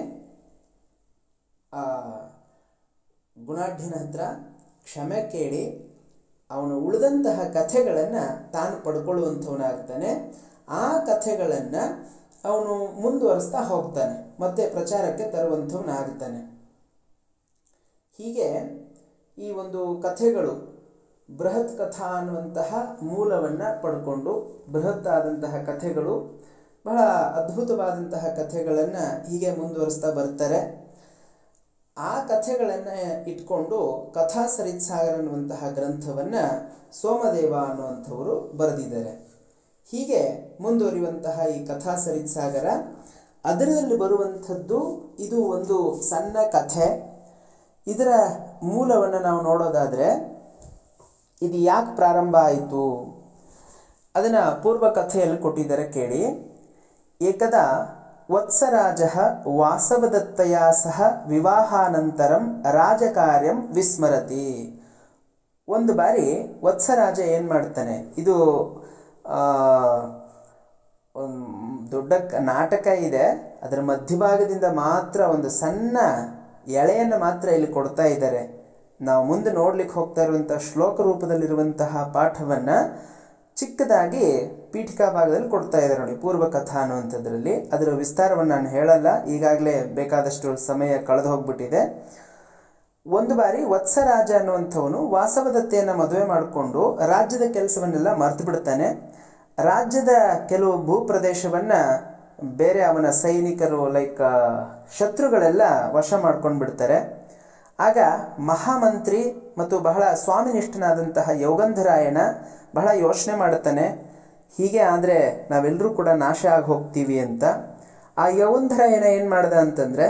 Speaker 1: ಆ ಗುಣಾಢ್ಯನ ಹತ್ರ, ಕ್ಷಮೆ ಕೇಳಿ ಅವನು ಉಳಿದಂತಹ ಕಥೆಗಳನ್ನು ತಾನು ಪಡ್ಕೊಳ್ಳುವಂಥವನಾಗ್ತಾನೆ. ಆ ಕಥೆಗಳನ್ನು ಅವನು ಮುಂದುವರಿಸ್ತಾ ಹೋಗ್ತಾನೆ, ಮತ್ತೆ ಪ್ರಚಾರಕ್ಕೆ ತರುವಂಥವನಾಗ್ತಾನೆ. ಹೀಗೆ ಈ ಒಂದು ಕಥೆಗಳು ಬೃಹತ್ ಕಥಾ ಅನ್ನುವಂತಹ ಮೂಲವನ್ನು ಪಡ್ಕೊಂಡು ಬೃಹತ್ ಆದಂತಹ ಕಥೆಗಳು, ಬಹಳ ಅದ್ಭುತವಾದಂತಹ ಕಥೆಗಳನ್ನು ಹೀಗೆ ಮುಂದುವರಿಸ್ತಾ ಬರ್ತಾರೆ. ಆ ಕಥೆಗಳನ್ನು ಇಟ್ಕೊಂಡು ಕಥಾ ಸರಿತ್ಸಾಗರ ಅನ್ನುವಂತಹ ಗ್ರಂಥವನ್ನ ಸೋಮದೇವ ಅನ್ನುವಂಥವರು ಬರೆದಿದ್ದಾರೆ. ಹೀಗೆ ಮುಂದುವರಿಯುವಂತಹ ಈ ಕಥಾ ಸರಿತ್ಸಾಗರ, ಅದರಲ್ಲಿ ಬರುವಂಥದ್ದು ಇದು ಒಂದು ಸಣ್ಣ ಕಥೆ. ಇದರ ಮೂಲವನ್ನು ನಾವು ನೋಡೋದಾದ್ರೆ, ಇದು ಯಾಕೆ ಪ್ರಾರಂಭ ಆಯಿತು ಅದನ್ನ ಪೂರ್ವ ಕಥೆಯಲ್ಲಿ ಕೊಟ್ಟಿದ್ದಾರೆ ಕೇಳಿ. ಏಕದ ವತ್ಸರಾಜ ವಾಸವದತ್ತಯ ಸಹ ವಿವಾಹಾನಂತರಂ ರಾಜಕಾರ್ಯಂ ವಿಸ್ಮರತಿ. ಒಂದು ಬಾರಿ ವತ್ಸರಾಜ ಏನ್ ಮಾಡ್ತಾನೆ, ಇದು ದೊಡ್ಡ ನಾಟಕ ಇದೆ, ಅದರ ಮಧ್ಯಭಾಗದಿಂದ ಮಾತ್ರ ಒಂದು ಸಣ್ಣ ಎಳೆಯನ್ನು ಮಾತ್ರ ಇಲ್ಲಿ ಕೊಡ್ತಾ ಇದ್ದಾರೆ. ನಾವು ಮುಂದೆ ನೋಡ್ಲಿಕ್ಕೆ ಹೋಗ್ತಾ ಇರುವಂತಹ ಶ್ಲೋಕ ರೂಪದಲ್ಲಿರುವಂತಹ ಪಾಠವನ್ನ ಚಿಕ್ಕದಾಗಿ ಪೀಠಿಕಾ ಭಾಗದಲ್ಲಿ ಕೊಡ್ತಾ ಇದ್ದಾರೆ ನೋಡಿ, ಪೂರ್ವ ಕಥಾ ಅನ್ನುವಂಥದ್ರಲ್ಲಿ. ಅದರ ವಿಸ್ತಾರವನ್ನು ನಾನು ಹೇಳಲ್ಲ, ಈಗಾಗಲೇ ಬೇಕಾದಷ್ಟು ಸಮಯ ಕಳೆದು ಹೋಗ್ಬಿಟ್ಟಿದೆ. ಒಂದು ಬಾರಿ ವತ್ಸರಾಜ ಅನ್ನುವಂಥವನು ವಾಸವದತ್ತೆಯನ್ನು ಮದುವೆ ಮಾಡಿಕೊಂಡು ರಾಜ್ಯದ ಕೆಲಸವನ್ನೆಲ್ಲ ಮರ್ತು ಬಿಡ್ತಾನೆ. ರಾಜ್ಯದ ಕೆಲವು ಭೂಪ್ರದೇಶವನ್ನ ಬೇರೆ ಅವನ ಸೈನಿಕರು ಶತ್ರುಗಳೆಲ್ಲ ವಶ ಮಾಡ್ಕೊಂಡು ಬಿಡ್ತಾರೆ. ಆಗ ಮಹಾಮಂತ್ರಿ ಮತ್ತು ಬಹಳ ಸ್ವಾಮಿನಿಷ್ಠನಾದಂತಹ ಯೌಗಂಧರಾಯಣ ಬಹಳ ಯೋಚನೆ ಮಾಡುತ್ತಾನೆ, ಹೀಗೆ ಆದರೆ ನಾವೆಲ್ಲರೂ ಕೂಡ ನಾಶ ಆಗಿ ಹೋಗ್ತೀವಿ ಅಂತ. ಆ ಯೌಗಂಧರಾಯಣ ಏನು ಮಾಡ್ದ ಅಂತಂದರೆ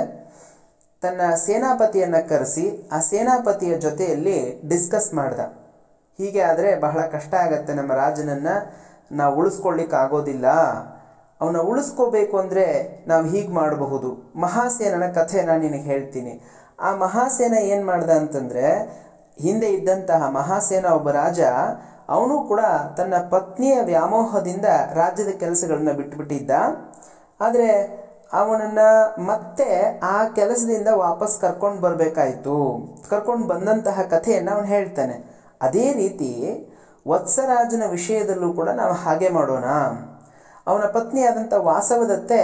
Speaker 1: ತನ್ನ ಸೇನಾಪತಿಯನ್ನು ಕರೆಸಿ ಆ ಸೇನಾಪತಿಯ ಜೊತೆಯಲ್ಲಿ ಡಿಸ್ಕಸ್ ಮಾಡ್ದ. ಹೀಗೆ ಆದರೆ ಬಹಳ ಕಷ್ಟ ಆಗತ್ತೆ, ನಮ್ಮ ರಾಜನನ್ನು ನಾವು ಉಳಿಸ್ಕೊಳ್ಳಿಕ್ಕೆ ಆಗೋದಿಲ್ಲ, ಅವನ್ನ ಉಳಿಸ್ಕೋಬೇಕು ಅಂದರೆ ನಾವು ಹೀಗೆ ಮಾಡಬಹುದು. ಮಹಾಸೇನನ ಕಥೆ ನಾನು ನಿನಗೆ ಹೇಳ್ತೀನಿ. ಆ ಮಹಾಸೇನ ಏನು ಮಾಡ್ದ ಅಂತಂದರೆ, ಹಿಂದೆ ಇದ್ದಂತಹ ಮಹಾಸೇನ ಒಬ್ಬ ರಾಜ, ಅವನು ಕೂಡ ತನ್ನ ಪತ್ನಿಯ ವ್ಯಾಮೋಹದಿಂದ ರಾಜ್ಯದ ಕೆಲಸಗಳನ್ನ ಬಿಟ್ಟುಬಿಟ್ಟಿದ್ದ. ಆದರೆ ಅವನನ್ನು ಮತ್ತೆ ಆ ಕೆಲಸದಿಂದ ವಾಪಸ್ ಕರ್ಕೊಂಡು ಬರಬೇಕಾಯಿತು. ಕರ್ಕೊಂಡು ಬಂದಂತಹ ಕಥೆಯನ್ನು ಅವನು ಹೇಳ್ತಾನೆ. ಅದೇ ರೀತಿ ವತ್ಸರಾಜನ ವಿಷಯದಲ್ಲೂ ಕೂಡ ನಾವು ಹಾಗೆ ಮಾಡೋಣ. ಅವನ ಪತ್ನಿಯಾದಂಥ ವಾಸವದತ್ತೆ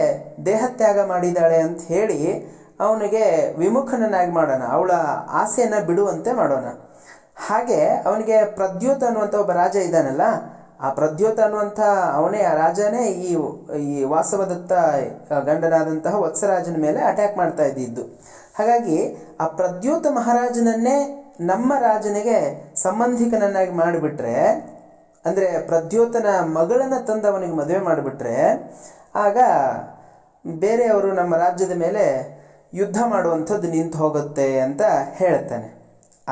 Speaker 1: ದೇಹತ್ಯಾಗ ಮಾಡಿದ್ದಾಳೆ ಅಂತ ಹೇಳಿ ಅವನಿಗೆ ವಿಮುಖನನ್ನಾಗಿ ಮಾಡೋಣ, ಅವಳ ಆಸೆಯನ್ನು ಬಿಡುವಂತೆ ಮಾಡೋಣ. ಹಾಗೆ ಅವನಿಗೆ ಪ್ರದ್ಯೋತ ಅನ್ನುವಂಥ ಒಬ್ಬ ರಾಜ ಇದ್ದಾನಲ್ಲ, ಆ ಪ್ರದ್ಯೋತ ಅನ್ನುವಂಥ ಅವನೇ ಆ ರಾಜನೇ ಈ ವಾಸವದತ್ತ ಗಂಡನಾದಂತಹ ವತ್ಸರಾಜನ ಮೇಲೆ ಅಟ್ಯಾಕ್ ಮಾಡ್ತಾ ಇದ್ದಿದ್ದು. ಹಾಗಾಗಿ ಆ ಪ್ರದ್ಯೋತ ಮಹಾರಾಜನನ್ನೇ ನಮ್ಮ ರಾಜನಿಗೆ ಸಂಬಂಧಿಕನನ್ನಾಗಿ ಮಾಡಿಬಿಟ್ರೆ, ಅಂದರೆ ಪ್ರದ್ಯೋತನ ಮಗಳನ್ನು ತಂದು ಅವನಿಗೆ ಮದುವೆ ಮಾಡಿಬಿಟ್ರೆ, ಆಗ ಬೇರೆಯವರು ನಮ್ಮ ರಾಜ್ಯದ ಮೇಲೆ ಯುದ್ಧ ಮಾಡುವಂಥದ್ದು ನಿಂತು ಹೋಗುತ್ತೆ ಅಂತ ಹೇಳ್ತಾನೆ.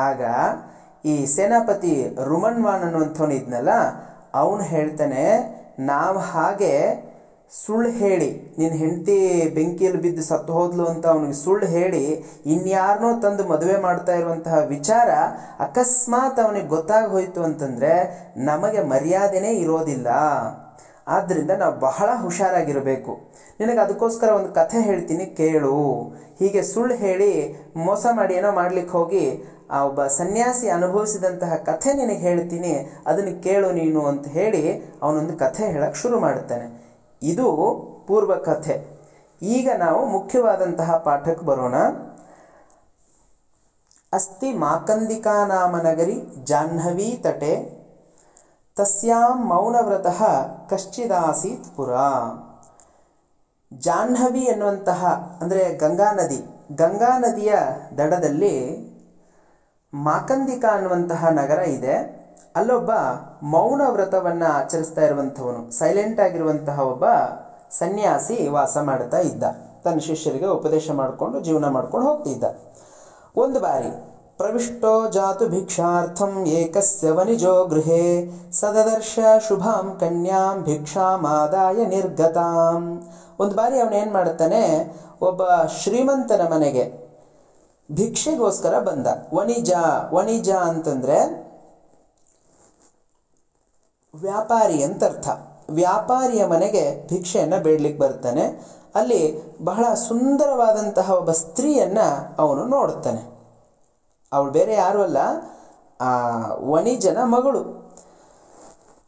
Speaker 1: ಆಗ ಈ ಸೇನಾಪತಿ ರುಮನ್ವಾನ್ ಅನ್ನುವಂಥವನು ಇದ್ನಲ್ಲ, ಅವನು ಹೇಳ್ತಾನೆ, ನಾವು ಹಾಗೆ ಸುಳ್ಳು ಹೇಳಿ ನಿನ್ನ ಹೆಂಡತಿ ಬೆಂಕಿಯಲ್ಲಿ ಬಿದ್ದು ಸತ್ತು ಹೋದ್ಲು ಅಂತ ಅವನಿಗೆ ಸುಳ್ಳು ಹೇಳಿ ಇನ್ಯಾರನೋ ತಂದು ಮದುವೆ ಮಾಡ್ತಾ ಇರುವಂತಹ ವಿಚಾರ ಅಕಸ್ಮಾತ್ ಅವನಿಗೆ ಗೊತ್ತಾಗಿ ಹೋಯ್ತು ಅಂತಂದರೆ ನಮಗೆ ಮರ್ಯಾದೆನೇ ಇರೋದಿಲ್ಲ. ಆದ್ದರಿಂದ ನಾವು ಬಹಳ ಹುಷಾರಾಗಿರಬೇಕು. ನಿನಗೆ ಅದಕ್ಕೋಸ್ಕರ ಒಂದು ಕಥೆ ಹೇಳ್ತೀನಿ ಕೇಳು. ಹೀಗೆ ಸುಳ್ಳು ಹೇಳಿ ಮೋಸ ಮಾಡಿ ಏನೋ ಮಾಡ್ಲಿಕ್ಕೆ ಹೋಗಿ ಆ ಒಬ್ಬ ಸನ್ಯಾಸಿ ಅನುಭವಿಸಿದಂತಹ ಕಥೆ ನಿನಗೆ ಹೇಳ್ತೀನಿ, ಅದನ್ನು ಕೇಳು ನೀನು ಅಂತ ಹೇಳಿ ಅವನೊಂದು ಕಥೆ ಹೇಳಕ್ಕೆ ಶುರು ಮಾಡುತ್ತಾನೆ. ಇದು ಪೂರ್ವ ಕಥೆ. ಈಗ ನಾವು ಮುಖ್ಯವಾದಂತಹ ಪಾಠಕ್ಕೆ ಬರೋಣ. ಅಸ್ತಿ ಮಾಕಂದಿಕಾ ನಾಮ ನಗರಿ ಜಾಹ್ನವೀ ತಟೆ ತಸ್ಯಾಂ ಮೌನವ್ರತಃ ಕಶ್ಚಿದಾಸೀತ್ ಪುರ. ಜಾಹ್ನವಿ ಎನ್ನುವಂತಹ ಅಂದರೆ ಗಂಗಾ ನದಿಯ ದಡದಲ್ಲಿ ಮಾಕಂದಿಕಾ ಅನ್ನುವಂತಹ ನಗರ ಇದೆ. ಅಲ್ಲೊಬ್ಬ ಮೌನ ವ್ರತವನ್ನು ಆಚರಿಸ್ತಾ ಇರುವಂಥವನು, ಸೈಲೆಂಟ್ ಆಗಿರುವಂತಹ ಒಬ್ಬ ಸನ್ಯಾಸಿ ವಾಸ ಮಾಡ್ತಾ ಇದ್ದ. ತನ್ನ ಶಿಷ್ಯರಿಗೆ ಉಪದೇಶ ಮಾಡಿಕೊಂಡು ಜೀವನ ಮಾಡ್ಕೊಂಡು ಹೋಗ್ತಿದ್ದ. ಒಂದು ಬಾರಿ ಪ್ರವಿಷ್ಟೋ ಜಾತು ಭಿಕ್ಷಾರ್ಥಂ ಏಕಸ್ಯ ವನಿಜೋ ಗೃಹೇ ಸದದರ್ಶ ಶುಭಾಂ ಕನ್ಯಾಂ ಭಿಕ್ಷಾಮಾದಾಯ ನಿರ್ಗತಾಂ. ಒಂದು ಬಾರಿ ಅವನೇನು ಮಾಡ್ತಾನೆ, ಒಬ್ಬ ಶ್ರೀಮಂತನ ಮನೆಗೆ ಭಿಕ್ಷೆಗೋಸ್ಕರ ಬಂದ. ವಣಿಜ ಅಂತಂದ್ರೆ ವ್ಯಾಪಾರಿ ಅಂತ ಅರ್ಥ. ವ್ಯಾಪಾರಿಯ ಮನೆಗೆ ಭಿಕ್ಷೆಯನ್ನು ಬೇಡ್ಲಿಕ್ಕೆ ಬರ್ತಾನೆ. ಅಲ್ಲಿ ಬಹಳ ಸುಂದರವಾದಂತಹ ಒಬ್ಬ ಸ್ತ್ರೀಯನ್ನ ಅವನು ನೋಡ್ತಾನೆ. ಅವಳು ಬೇರೆ ಯಾರು ಅಲ್ಲ, ಆ ವಣಿಜನ ಮಗಳು.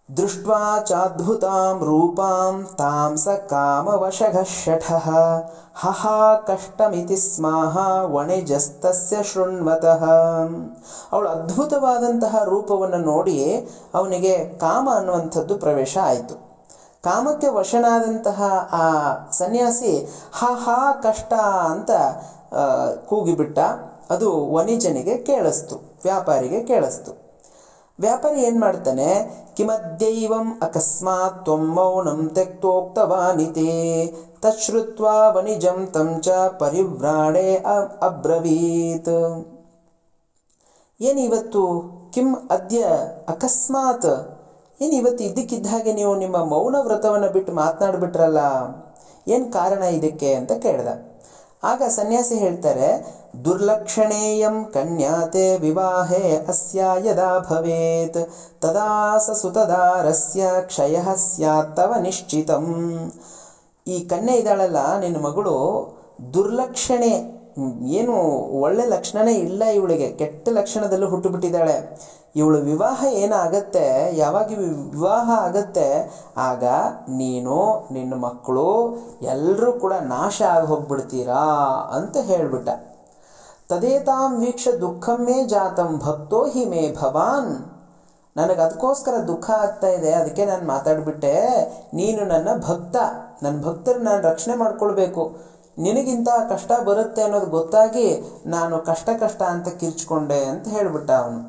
Speaker 1: ದೃಷ್ಟ್ವಾ ಚಾದ್ಭುತಾಂ ರೂಪಾಂ ತಾಂ ಸ ಕಾಮವಶಃ ಶಠಃ ಹಹಾ ಕಷ್ಟಮಿತಿ ಸ್ಮಾಹ ವಣಿಜಸ್ತಸ್ಯ ಶೃಣ್ವತಃ. ಅವಳು ಅದ್ಭುತವಾದಂತಹ ರೂಪವನ್ನು ನೋಡಿ ಅವನಿಗೆ ಕಾಮ ಅನ್ನುವಂಥದ್ದು ಪ್ರವೇಶ ಆಯಿತು. ಕಾಮಕ್ಕೆ ವಶನಾದಂತಹ ಆ ಸನ್ಯಾಸಿ ಹಾ ಕಷ್ಟ ಅಂತ ಕೂಗಿಬಿಟ್ಟ. ಅದು ವಣಿಜನಿಗೆ ಕೇಳಿಸ್ತು, ವ್ಯಾಪಾರಿಗೆ ಕೇಳಿಸ್ತು. ವ್ಯಾಪಾರಿ ಏನು ಮಾಡ್ತಾನೆ, ಕಿಮದ್ಯೈವಂ ಅಕಸ್ಮಾತ್ ತ್ವಂ ಮೌನಂ ತ್ಯಕ್ತೋಕ್ತವಾನಿತೆ ತಶ್ರುತ್ವಾ ವಣಿಜಂ ತಂ ಚ ಪರಿವ್ರಾಣೆ ಅಬ್ರವೀತ್. ಏನಿವತ್ತು ಕಿಂ ಅದ್ಯ ಅಕಸ್ಮಾತ್, ಏನಿವತ್ತು ಇದ್ದಕ್ಕಿದ್ದ ಹಾಗೆ ನೀವು ನಿಮ್ಮ ಮೌನ ವ್ರತವನ್ನು ಬಿಟ್ಟು ಮಾತನಾಡ್ಬಿಟ್ರಲ್ಲ, ಏನು ಕಾರಣ ಇದಕ್ಕೆ ಅಂತ ಕೇಳ್ದ. ಆಗ ಸನ್ಯಾಸಿ ಹೇಳ್ತಾರೆ, ದುರ್ಲಕ್ಷಣೇಯಂ ಕನ್ಯಾತೆ ವಿವಾಹೇ ಅಸ್ಯ ಯದಾ ಭವೇತ್ ತದಾ ಸ ಸುತದಾರಸ್ಯ ಕ್ಷಯಃ ಸ್ಯಾತ್ ತವ ನಿಶ್ಚಿತಂ. ಈ ಕನ್ಯೆ ಇದ್ದಾಳಲ್ಲ ನಿನ್ನ ಮಗಳು, ದುರ್ಲಕ್ಷಣೆ, ಏನು ಒಳ್ಳೆ ಲಕ್ಷಣನೇ ಇಲ್ಲ ಇವಳಿಗೆ, ಕೆಟ್ಟ ಲಕ್ಷಣದಲ್ಲೂ ಹುಟ್ಟು ಬಿಟ್ಟಿದ್ದಾಳೆ. ಇವಳು ವಿವಾಹ ಏನಾಗತ್ತೆ, ಯಾವಾಗ ವಿವಾಹ ಆಗತ್ತೆ ಆಗ ನೀನು ನಿನ್ನ ಮಕ್ಕಳು ಎಲ್ಲರೂ ಕೂಡ ನಾಶ ಆಗಿ ಹೋಗ್ಬಿಡ್ತೀರಾ ಅಂತ ಹೇಳ್ಬಿಟ್ಟ. ತದೇತಾಂ ವೀಕ್ಷ ದುಃಖಂ ಮೇ ಜಾತಂ ಭಕ್ತೋ ಹಿ ಮೇ ಭವಾನ್. ನನಗೆ ಅದಕ್ಕೋಸ್ಕರ ದುಃಖ ಆಗ್ತಾ ಇದೆ, ಅದಕ್ಕೆ ನಾನು ಮಾತಾಡ್ಬಿಟ್ಟೆ. ನೀನು ನನ್ನ ಭಕ್ತ, ನನ್ನ ಭಕ್ತರು ನಾನು ರಕ್ಷಣೆ ಮಾಡ್ಕೊಳ್ಬೇಕು. ನಿನಗಿಂತ ಕಷ್ಟ ಬರುತ್ತೆ ಅನ್ನೋದು ಗೊತ್ತಾಗಿ ನಾನು ಕಷ್ಟ ಅಂತ ಕಿರ್ಚ್ಕೊಂಡೆ ಅಂತ ಹೇಳ್ಬಿಟ್ಟ ಅವನು.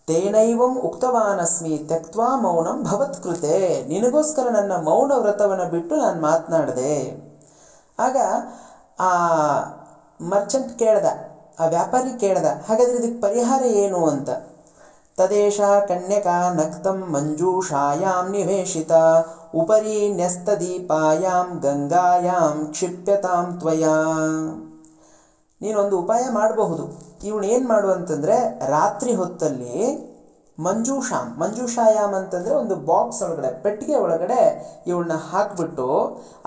Speaker 1: ತೇನೈವಂ ಉಕ್ತವಾನಸ್ಮಿ ತ್ಯಕ್ತ್ವಾ ಮೌನಂ ಭವತ್ಕೃತೆ. ನಿನಗೋಸ್ಕರ ನನ್ನ ಮೌನ ವ್ರತವನ್ನು ಬಿಟ್ಟು ನಾನು ಮಾತನಾಡಿದೆ. ಆಗ ಆ ಮರ್ಚೆಂಟ್ ಕೇಳ್ದ, ಆ ವ್ಯಾಪಾರಿ ಕೇಳ್ದ, ಹಾಗಾದ್ರೆ ಇದಕ್ಕೆ ಪರಿಹಾರ ಏನು ಅಂತ. ತದೇಶ ಕನ್ಯಕಾ ನಕ್ತಂ ಮಂಜೂಷಾಯಾಂ ನಿವೇಶಿತ ಉಪರಿ ನ್ಯಸ್ತದೀಪಾಯಾಂ ಗಂಗಾಯಾಂ ಕ್ಷಿಪ್ಯತಾಂ ತ್ವಯಾ. ನೀನೊಂದು ಉಪಾಯ ಮಾಡಬಹುದು. ಇವಳು ಏನು ಮಾಡು ಅಂತಂದರೆ, ರಾತ್ರಿ ಹೊತ್ತಲ್ಲಿ ಮಂಜೂಷಾಯಾಮ್ ಅಂತಂದರೆ ಒಂದು ಬಾಕ್ಸ್ ಒಳಗಡೆ, ಪೆಟ್ಟಿಗೆ ಒಳಗಡೆ ಇವಳನ್ನ ಹಾಕ್ಬಿಟ್ಟು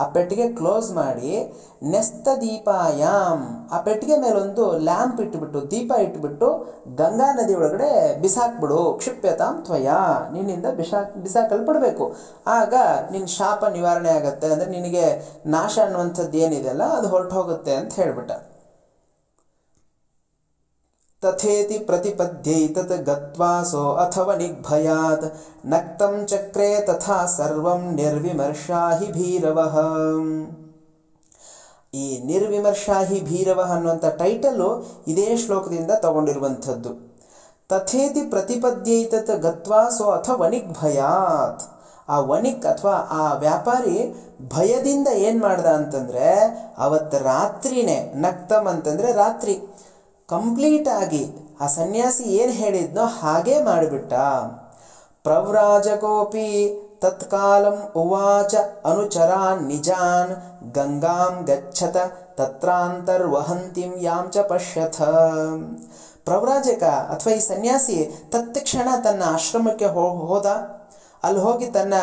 Speaker 1: ಆ ಪೆಟ್ಟಿಗೆ ಕ್ಲೋಸ್ ಮಾಡಿ, ನ್ಯಸ್ತದೀಪಾಯಾಮ್ ಆ ಪೆಟ್ಟಿಗೆ ಮೇಲೊಂದು ಲ್ಯಾಂಪ್ ಇಟ್ಬಿಟ್ಟು, ದೀಪ ಇಟ್ಬಿಟ್ಟು ಗಂಗಾ ನದಿ ಒಳಗಡೆ ಬಿಸಾಕ್ಬಿಡು. ಕ್ಷಿಪ್ಯತಾಂ ತ್ವಯಾ, ನಿನ್ನಿಂದ ಬಿಸಾಕಲ್ಪಡಬೇಕು. ಆಗ ನಿನ್ನ ಶಾಪ ನಿವಾರಣೆ ಆಗತ್ತೆ, ಅಂದರೆ ನಿನಗೆ ನಾಶ ಅನ್ನುವಂಥದ್ದು ಏನಿದೆಯಲ್ಲ ಅದು ಹೊರಟು ಹೋಗುತ್ತೆ ಅಂತ ಹೇಳ್ಬಿಟ್ಟ. ತಥೇತಿ ಪ್ರತಿಪದ್ಯೈತತ್ ಗತ್ವಾ ಸೋ ಅಥವಾ ನಿಗ್ಭಯಾತ್ ನಕ್ತಂ ಚಕ್ರೇ ತಥಾ ಸರ್ವಂ ನಿರ್ವಿಮರ್ಶಾಹಿ ಭೀರವಃ. ಈ ನಿರ್ವಿಮರ್ಶಾಹಿ ಭೀರವಃ ಅನ್ನುವಂಥ ಟೈಟಲು ಇದೇ ಶ್ಲೋಕದಿಂದ ತಗೊಂಡಿರುವಂಥದ್ದು. ತಥೇತಿ ಪ್ರತಿಪದ್ಯೈತತ್ ಗತ್ವಾ ಸೋ ಅಥವಾ ವನಿಗ್ಭಯಾತ್. ಆ ವನಿಕ್ ಅಥವಾ ಆ ವ್ಯಾಪಾರಿ ಭಯದಿಂದ ಏನು ಮಾಡ್ದ ಅಂತಂದರೆ, ಅವತ್ತು ರಾತ್ರಿನೇ, ನಕ್ತಮ್ ಅಂತಂದರೆ ರಾತ್ರಿ, ಕಂಪ್ಲೀಟ್ ಆಗಿ ಆ ಸನ್ಯಾಸಿ ಏನು ಹೇಳಿದ್ನೋ ಹಾಗೇ ಮಾಡಿಬಿಟ್ಟ. ಪ್ರವ್ರಾಜಕೋಪಿ ತತ್ಕಾಲಂ ಉವಾಚ ಅನುಚರಾನ್ ನಿಜಾನ್ ಗಂಗಾಂ ಗಚ್ಚತ ತತ್ರಾಂತರ್ವಹಂತಿಂ ಯಾಂ ಚ ಪಶ್ಯಥ. ಪ್ರವ್ರಾಜಕ ಅಥವಾ ಈ ಸನ್ಯಾಸಿ ತತ್ಕ್ಷಣ ತನ್ನ ಆಶ್ರಮಕ್ಕೆ ಹೋದ. ಅಲ್ಲಿ ಹೋಗಿ ತನ್ನ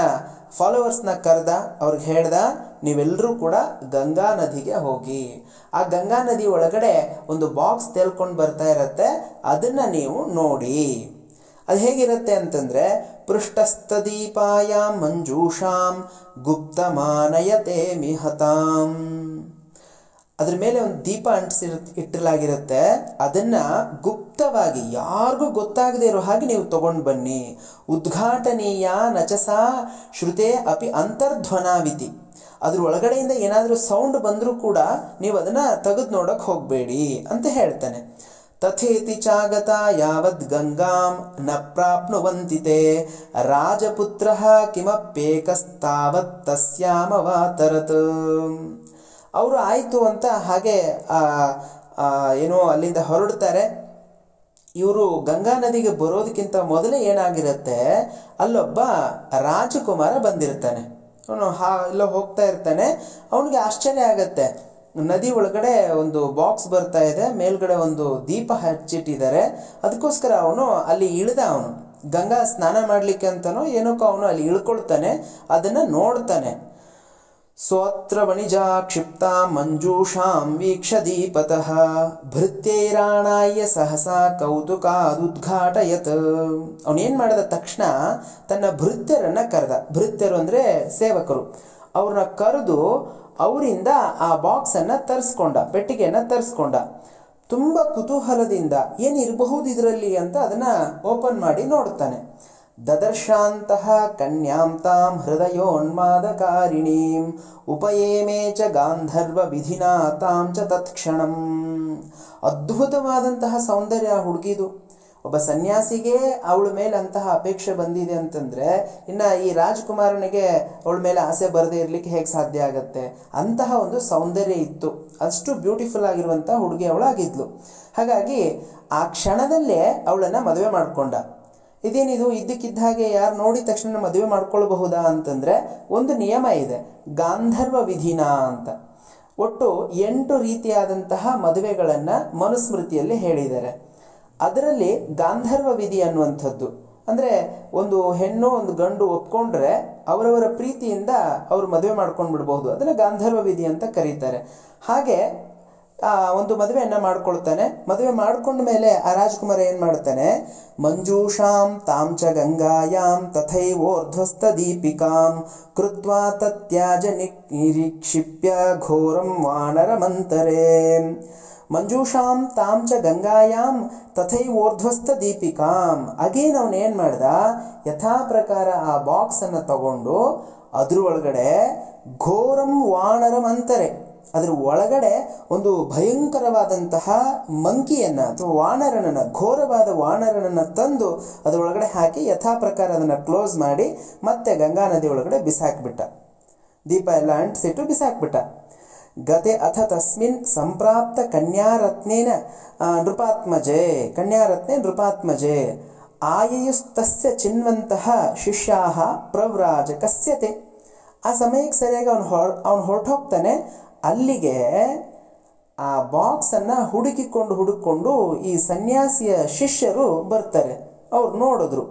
Speaker 1: ಫಾಲೋವರ್ಸ್ನ ಕರೆದ, ಅವ್ರಿಗೆ ಹೇಳ್ದ, ನೀವೆಲ್ಲರೂ ಕೂಡ ಗಂಗಾ ನದಿಗೆ ಹೋಗಿ, ಆ ಗಂಗಾ ನದಿ ಒಳಗಡೆ ಒಂದು ಬಾಕ್ಸ್ ತೇಲ್ಕೊಂಡು ಬರ್ತಾ ಇರತ್ತೆ, ಅದನ್ನ ನೀವು ನೋಡಿ. ಅದು ಹೇಗಿರುತ್ತೆ ಅಂತಂದ್ರೆ, ಪೃಷ್ಠಸ್ಥದೀಪಾಯಾಂ ಮಂಜೂಷಾಂ ಗುಪ್ತಮಾನಯತೆ ಮಿಹತಾಂ. ಅದ್ರ ಮೇಲೆ ಒಂದು ದೀಪ ಇಟ್ಟಿಲಾಗಿರುತ್ತೆ, ಅದನ್ನ ಗುಪ್ತವಾಗಿ ಯಾರಿಗೂ ಗೊತ್ತಾಗದೇ ಇರೋ ಹಾಗೆ ನೀವು ತಗೊಂಡು ಬನ್ನಿ. ಉದ್ಘಾಟನೀಯ ನಚಸಾ ಶ್ರುತೆ ಅಪಿ ಅಂತರ್ಧ್ವನಾವಿತಿ. ಅದ್ರ ಒಳಗಡೆಯಿಂದ ಏನಾದರೂ ಸೌಂಡ್ ಬಂದರೂ ಕೂಡ ನೀವು ಅದನ್ನ ತೆಗೆದು ನೋಡಕ್ ಹೋಗಬೇಡಿ ಅಂತ ಹೇಳ್ತಾನೆ. ತಥೇತಿ ಚಾಗತ ಯಾವದ್ ಗಂಗಾಂ ನ ಪ್ರಾಪ್ನುವಂತಿತೆ ರಾಜಪುತ್ರಃ ಕಿಮಪ್ಯೇಕಸ್ತಾವತ್ ತಸ್ಯಾಮವಾತರತ್. ಅವರು ಆಯಿತು ಅಂತ ಹಾಗೆ ಏನೋ ಅಲ್ಲಿಂದ ಹೊರಡ್ತಾರೆ. ಇವರು ಗಂಗಾ ನದಿಗೆ ಬರೋದಕ್ಕಿಂತ ಮೊದಲೇ ಏನಾಗಿರುತ್ತೆ, ಅಲ್ಲೊಬ್ಬ ರಾಜಕುಮಾರ ಬಂದಿರ್ತಾನೆ. ಅವನು ಎಲ್ಲೋ ಹೋಗ್ತಾ ಇರ್ತಾನೆ. ಅವನಿಗೆ ಆಶ್ಚರ್ಯ ಆಗತ್ತೆ, ನದಿ ಒಳಗಡೆ ಒಂದು ಬಾಕ್ಸ್ ಬರ್ತಾ ಇದೆ, ಮೇಲ್ಗಡೆ ಒಂದು ದೀಪ ಹಚ್ಚಿಟ್ಟಿದ್ದಾರೆ. ಅದಕ್ಕೋಸ್ಕರ ಅವನು ಅಲ್ಲಿ ಅವನು ಗಂಗಾ ಸ್ನಾನ ಮಾಡ್ಲಿಕ್ಕೆ ಅಂತನೋ ಏನಕ್ಕೋ ಅವನು ಅಲ್ಲಿ ಇಳ್ಕೊಳ್ತಾನೆ, ಅದನ್ನ ನೋಡ್ತಾನೆ. ಸೋತ್ರ ವಣಿಜಾ ಕ್ಷಿಪ್ತ ಮಂಜೂಷಾಂ ವೀಕ್ಷ ದೀಪತಃ ಭೃತ್ಯೈರಾಣಾಯ ಸಹಸಾ ಕೌತುಕಾದುದ್ಘಾಟಯತ್. ಅವನೇನ್ ಮಾಡಿದ ತಕ್ಷಣ ತನ್ನ ಭೃತ್ಯರನ್ನ ಕರೆದ. ಭೃತ್ಯರು ಅಂದ್ರೆ ಸೇವಕರು. ಅವ್ರನ್ನ ಕರೆದು ಅವರಿಂದ ಆ ಬಾಕ್ಸ್ ಅನ್ನ ತರಿಸ್ಕೊಂಡ, ಪೆಟ್ಟಿಗೆಯನ್ನ ತರಿಸ್ಕೊಂಡ. ತುಂಬಾ ಕುತೂಹಲದಿಂದ ಏನಿರಬಹುದು ಇದರಲ್ಲಿ ಅಂತ ಅದನ್ನ ಓಪನ್ ಮಾಡಿ ನೋಡ್ತಾನೆ. ದದರ್ಶಾಂತಹ ಕನ್ಯಾಂ ತಾಂ ಹೃದಯೋನ್ಮಾದಕಾರಿಣೀಂ ಉಪಯೇಮೇ ಚ ಗಾಂಧರ್ವ ವಿಧಿನಾ ತಾಂ ಚ ತತ್ಕ್ಷಣಂ. ಅದ್ಭುತವಾದಂತಹ ಸೌಂದರ್ಯ ಹುಡುಗಿದು. ಒಬ್ಬ ಸನ್ಯಾಸಿಗೆ ಅವಳ ಮೇಲೆ ಅಂತಹ ಅಪೇಕ್ಷೆ ಬಂದಿದೆ ಅಂತಂದ್ರೆ ಇನ್ನ ಈ ರಾಜಕುಮಾರನಿಗೆ ಅವಳ ಮೇಲೆ ಆಸೆ ಬರದೇ ಇರ್ಲಿಕ್ಕೆ ಹೇಗೆ ಸಾಧ್ಯ ಆಗತ್ತೆ? ಅಂತಹ ಒಂದು ಸೌಂದರ್ಯ ಇತ್ತು. ಅಷ್ಟು ಬ್ಯೂಟಿಫುಲ್ ಆಗಿರುವಂತಹ ಹುಡುಗಿ ಅವಳಾಗಿದ್ಲು. ಹಾಗಾಗಿ ಆ ಕ್ಷಣದಲ್ಲೇ ಅವಳನ್ನ ಮದುವೆ ಮಾಡ್ಕೊಂಡ. ಇದೇನಿದು ಇದ್ದಕ್ಕಿದ್ದ ಹಾಗೆ ಯಾರು ನೋಡಿದ ತಕ್ಷಣ ಮದುವೆ ಮಾಡ್ಕೊಳ್ಬಹುದಾ ಅಂತಂದ್ರೆ ಒಂದು ನಿಯಮ ಇದೆ, ಗಾಂಧರ್ವ ವಿಧಿನ ಅಂತ. ಒಟ್ಟು 8 ರೀತಿಯಾದಂತಹ ಮದುವೆಗಳನ್ನ ಮನುಸ್ಮೃತಿಯಲ್ಲಿ ಹೇಳಿದ್ದಾರೆ. ಅದರಲ್ಲಿ ಗಾಂಧರ್ವ ವಿಧಿ ಅನ್ನುವಂಥದ್ದು ಅಂದ್ರೆ ಒಂದು ಹೆಣ್ಣು ಒಂದು ಗಂಡು ಒಪ್ಕೊಂಡ್ರೆ ಅವರವರ ಪ್ರೀತಿಯಿಂದ ಅವರು ಮದುವೆ ಮಾಡ್ಕೊಂಡು ಬಿಡಬಹುದು. ಅದನ್ನ ಗಾಂಧರ್ವ ವಿಧಿ ಅಂತ ಕರೀತಾರೆ. ಹಾಗೆ ಒಂದು ಮದುವೆಯನ್ನ ಮಾಡ್ಕೊಳ್ತಾನೆ. ಮದುವೆ ಮಾಡ್ಕೊಂಡ ಮೇಲೆ ಆ ರಾಜಕುಮಾರ ಏನ್ ಮಾಡ್ತಾನೆ, ಮಂಜೂಷಾಂ ತಾಂಚ ಗಂಗಾಯಾಂ ತಥೈವೋರ್ಧ್ವಸ್ತ ದೀಪಿಕಾಂ ಕೃತ್ವಾ ತತ್ಯಾಜ ನಿರೀಕ್ಷಿಪ್ಯ ಘೋರಂ ವಾನರ ಮಂತರೆ. ಮಂಜೂಷಾಂ ತಾಂ ಚ ಗಂಗಾಯಾಂ ತಥೈವೋರ್ಧ್ವಸ್ಥ ದೀಪಿಕಾಂ. ಅಗೇನ್ ಅವನು ಏನು ಮಾಡ್ದ, ಯಥಾ ಪ್ರಕಾರ ಆ ಬಾಕ್ಸ್ ಅನ್ನು ತಗೊಂಡು ಅದ್ರ ಒಳಗಡೆ ಘೋರಂ ವಾನರಂ ಅಂತಾರೆ, ಅದ್ರ ಒಳಗಡೆ ಒಂದು ಭಯಂಕರವಾದಂತಹ ಮಂಕಿಯನ್ನ ಅಥವಾ ವಾನರನನ್ನ, ಘೋರವಾದ ವಾನರನನ್ನ ತಂದು ಅದರೊಳಗಡೆ ಹಾಕಿ ಯಥಾ ಪ್ರಕಾರ ಅದನ್ನ ಕ್ಲೋಸ್ ಮಾಡಿ ಮತ್ತೆ ಗಂಗಾ ನದಿ ಒಳಗಡೆ ಬಿಸಾಕ್ಬಿಟ್ಟ. ದೀಪ ಎಲ್ಲ ಅಂಟಿಸಿಟ್ಟು ಬಿಸಾಕ್ಬಿಟ್ಟ. ಗತೆ ಅಥ ತಸ್ಮಿನ್ ಸಂಪ್ರಾಪ್ತ ಕನ್ಯಾರತ್ನೇನ ನೃಪಾತ್ಮಜೆ ಆಯಯುಸ್ತಸ್ಯ ಚಿನ್ವಂತಹ ಶಿಷ್ಯಾಹ ಪ್ರವ್ರಾಜಕಸ್ಯತೆ. ಆ ಸಮಯಕ್ಕೆ ಸರಿಯಾಗಿ ಅವನು ಹೊರಟೋಗ್ತಾನೆ. ಅಲ್ಲಿಗೆ ಆ ಬಾಕ್ಸ್ ಅನ್ನ ಹುಡುಕಿಕೊಂಡು ಈ ಸನ್ಯಾಸಿಯ ಶಿಷ್ಯರು ಬರ್ತಾರೆ. ಅವ್ರು ನೋಡಿದ್ರು.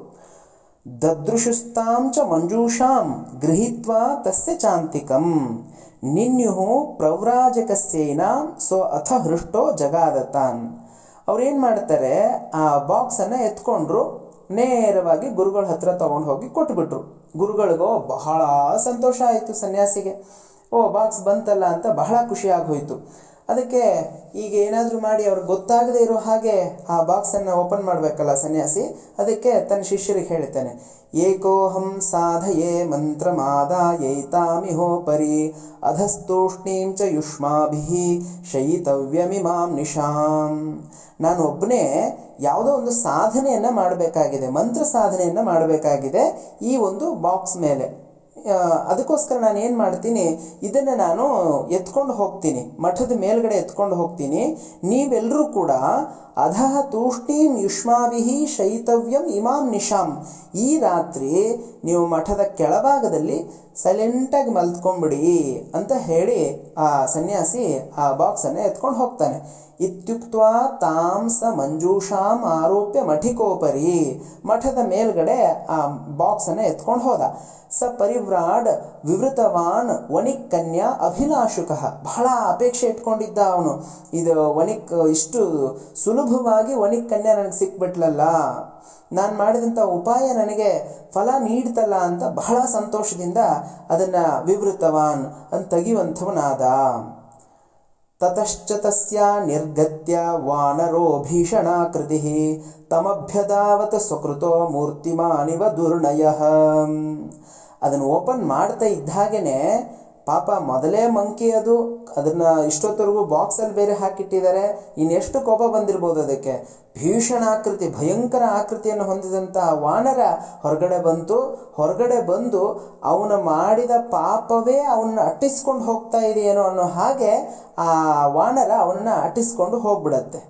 Speaker 1: ದದೃಶುಸ್ತಾಂ ಚ ಮಂಜೂಷಾಂ ಗೃಹೀತ್ವಾ ತಸ್ಯ ಚಾಂತಿಕಂ ನಿನ್ಯುಹು ಪ್ರವ್ರಾಜಕಸ್ಯೈನಾಂ ಸೋ ಅಥ ಹೃಷ್ಟೋ ಜಗಾದತಾನ್. ಅವ್ರೇನ್ ಮಾಡ್ತಾರೆ, ಆ ಬಾಕ್ಸ್ ಅನ್ನ ಎತ್ಕೊಂಡ್ರು, ನೇರವಾಗಿ ಗುರುಗಳ ಹತ್ರ ತಗೊಂಡು ಹೋಗಿ ಕೊಟ್ಬಿಟ್ರು. ಗುರುಗಳಿಗೋ ಬಹಳ ಸಂತೋಷ ಆಯಿತು ಸನ್ಯಾಸಿಗೆ. ಓ, ಬಾಕ್ಸ್ ಬಂತಲ್ಲ ಅಂತ ಬಹಳ ಖುಷಿ ಆಗೋಯ್ತು. ಅದಕ್ಕೆ ಈಗ ಏನಾದರೂ ಮಾಡಿ ಅವ್ರಿಗೆ ಗೊತ್ತಾಗದೆ ಇರೋ ಹಾಗೆ ಆ ಬಾಕ್ಸ್ ಅನ್ನ ಓಪನ್ ಮಾಡಬೇಕಲ್ಲ ಸನ್ಯಾಸಿ. ಅದಕ್ಕೆ ತನ್ನ ಶಿಷ್ಯರಿಗೆ ಹೇಳ್ತಾನೆ, ಏಕೋಹಂ ಸಾಧಯೇ ಮಂತ್ರಮಾದಾಯೈತಾಮಿಹೋಪರಿ ಅಧಸ್ತೂಷ್ಣೀಂ ಚ ಯುಷ್ಮಾಭಿಃ ಶಯಿತವ್ಯಮಿಮಾಂ ನಿಶಾಂ. ನಾನು ಒಬ್ಬನೇ ಯಾವುದೋ ಒಂದು ಸಾಧನೆಯನ್ನ ಮಾಡಬೇಕಾಗಿದೆ, ಮಂತ್ರ ಸಾಧನೆಯನ್ನ ಮಾಡಬೇಕಾಗಿದೆ ಈ ಒಂದು ಬಾಕ್ಸ್ ಮೇಲೆ. ಅದಕ್ಕೋಸ್ಕರ ನಾನು ಏನು ಮಾಡ್ತೀನಿ, ಇದನ್ನು ನಾನು ಎತ್ಕೊಂಡು ಹೋಗ್ತೀನಿ, ಮಠದ ಮೇಲ್ಗಡೆ ಎತ್ಕೊಂಡು ಹೋಗ್ತೀನಿ. ನೀವೆಲ್ಲರೂ ಕೂಡ ಅಧಃ ತೂಷ್ಣೀಂ ಯುಷ್ಮಾಭಿಃ ಶೈತವ್ಯಂ ಇಮಾಂ ನಿಶಾಂ, ಈ ರಾತ್ರಿ ನೀವು ಮಠದ ಕೆಳಭಾಗದಲ್ಲಿ ಸೈಲೆಂಟಾಗಿ ಮಲ್ತ್ಕೊಂಡ್ಬಿಡಿ ಅಂತ ಹೇಳಿ ಆ ಸನ್ಯಾಸಿ ಆ ಬಾಕ್ಸ್ ಅನ್ನ ಎತ್ಕೊಂಡು ಹೋಗ್ತಾನೆ. ಇತ್ಯುಕ್ತ್ವಾ ತಾಂ ಸ ಮಂಜೂಷಾಂ ಆರೋಪ್ಯ ಮಠಿಕೋಪರಿ, ಮಠದ ಮೇಲ್ಗಡೆ ಆ ಬಾಕ್ಸ್ ಅನ್ನ ಎತ್ಕೊಂಡು ಹೋದ. ಸ ಪರಿವ್ರಾಡ್ ವಿವೃತವಾನ್ ವಣಿಕ್ ಕನ್ಯಾ ಅಭಿಲಾಷುಕಃ. ಬಹಳ ಅಪೇಕ್ಷೆ ಇಟ್ಕೊಂಡಿದ್ದ ಅವನು, ಇದು ವಣಿಕ್ ಇಷ್ಟು ಸುಲಭವಾಗಿ ವಣಿಕ್ ಕನ್ಯಾ ನನಗೆ ಸಿಕ್ಬಿಟ್ಲಲ್ಲ, ನಾನು ಮಾಡಿದಂಥ ಉಪಾಯ ನನಗೆ ಫಲ ನೀಡ್ತಲ್ಲ ಅಂತ ಬಹಳ ಸಂತೋಷದಿಂದ ಅದನ್ನ ವಿವೃತವಾನ್ ಅಂತ ತೆಗೆಯುವಂಥವನಾದ. ತತಶ್ಚ ತಸ್ಯ ನಿರ್ಗತ್ಯ ವಾನರೋ ಭೀಷಣಾಕೃತಿಃ ತಮಭ್ಯದಾವತ ಸ್ವಕೃತೋ ಮೂರ್ತಿಮಾನಿವ ದುರ್ನಯಃ. ಅದನ್ನು ಓಪನ್ ಮಾಡ್ತಾ ಇದ್ದಾಗೇನೆ ಪಾಪ ಮೊದಲೇ ಮಂಕಿ ಅದು, ಅದನ್ನ ಇಷ್ಟೊತ್ತರೆಗೂ ಬಾಕ್ಸಲ್ಲಿ ಬೇರೆ ಹಾಕಿಟ್ಟಿದ್ದಾರೆ, ಇನ್ನೆಷ್ಟು ಕೋಪ ಬಂದಿರ್ಬೋದು ಅದಕ್ಕೆ. ಭೀಷಣಾಕೃತಿ, ಭಯಂಕರ ಆಕೃತಿಯನ್ನು ಹೊಂದಿದಂಥ ವಾನರ ಹೊರಗಡೆ ಬಂದು ಅವನ ಮಾಡಿದ ಪಾಪವೇ ಅವನ್ನ ಅಟ್ಟಿಸ್ಕೊಂಡು ಹೋಗ್ತಾ ಇದೆಯೇನೋ ಅನ್ನೋ ಹಾಗೆ ಆ ವಾನರ ಅವನನ್ನ ಅಟ್ಟಿಸ್ಕೊಂಡು ಹೋಗ್ಬಿಡತ್ತೆ.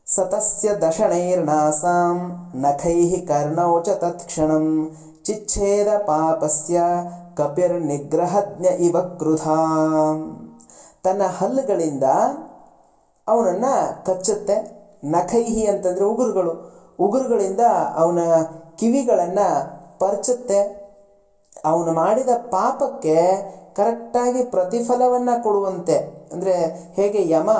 Speaker 1: ಸತಸ್ಯ ದಶನೈರ್ನಾಸಾಂ ನಖೈಃ ಕರ್ಣೌ ಚ ತತ್ಕ್ಷಣಂ ಚಿಚ್ಛೇದ ಪಾಪಸ್ಯ ಕಪಿರ್ ನಿಗ್ರಹಜ್ಞ ಇವ ಕ್ರುಧಾ. ತನ್ನ ಹಲ್ಲುಗಳಿಂದ ಅವನನ್ನ ಕಚ್ಚುತ್ತೆ. ನಖೈಹಿ ಅಂತಂದ್ರೆ ಉಗುರುಗಳಿಂದ ಅವನ ಕಿವಿಗಳನ್ನ ಪರ್ಚುತ್ತೆ. ಅವನು ಮಾಡಿದ ಪಾಪಕ್ಕೆ ಕರೆಕ್ಟಾಗಿ ಪ್ರತಿಫಲವನ್ನ ಕೊಡುವಂತೆ, ಅಂದ್ರೆ ಹೇಗೆ ಯಮ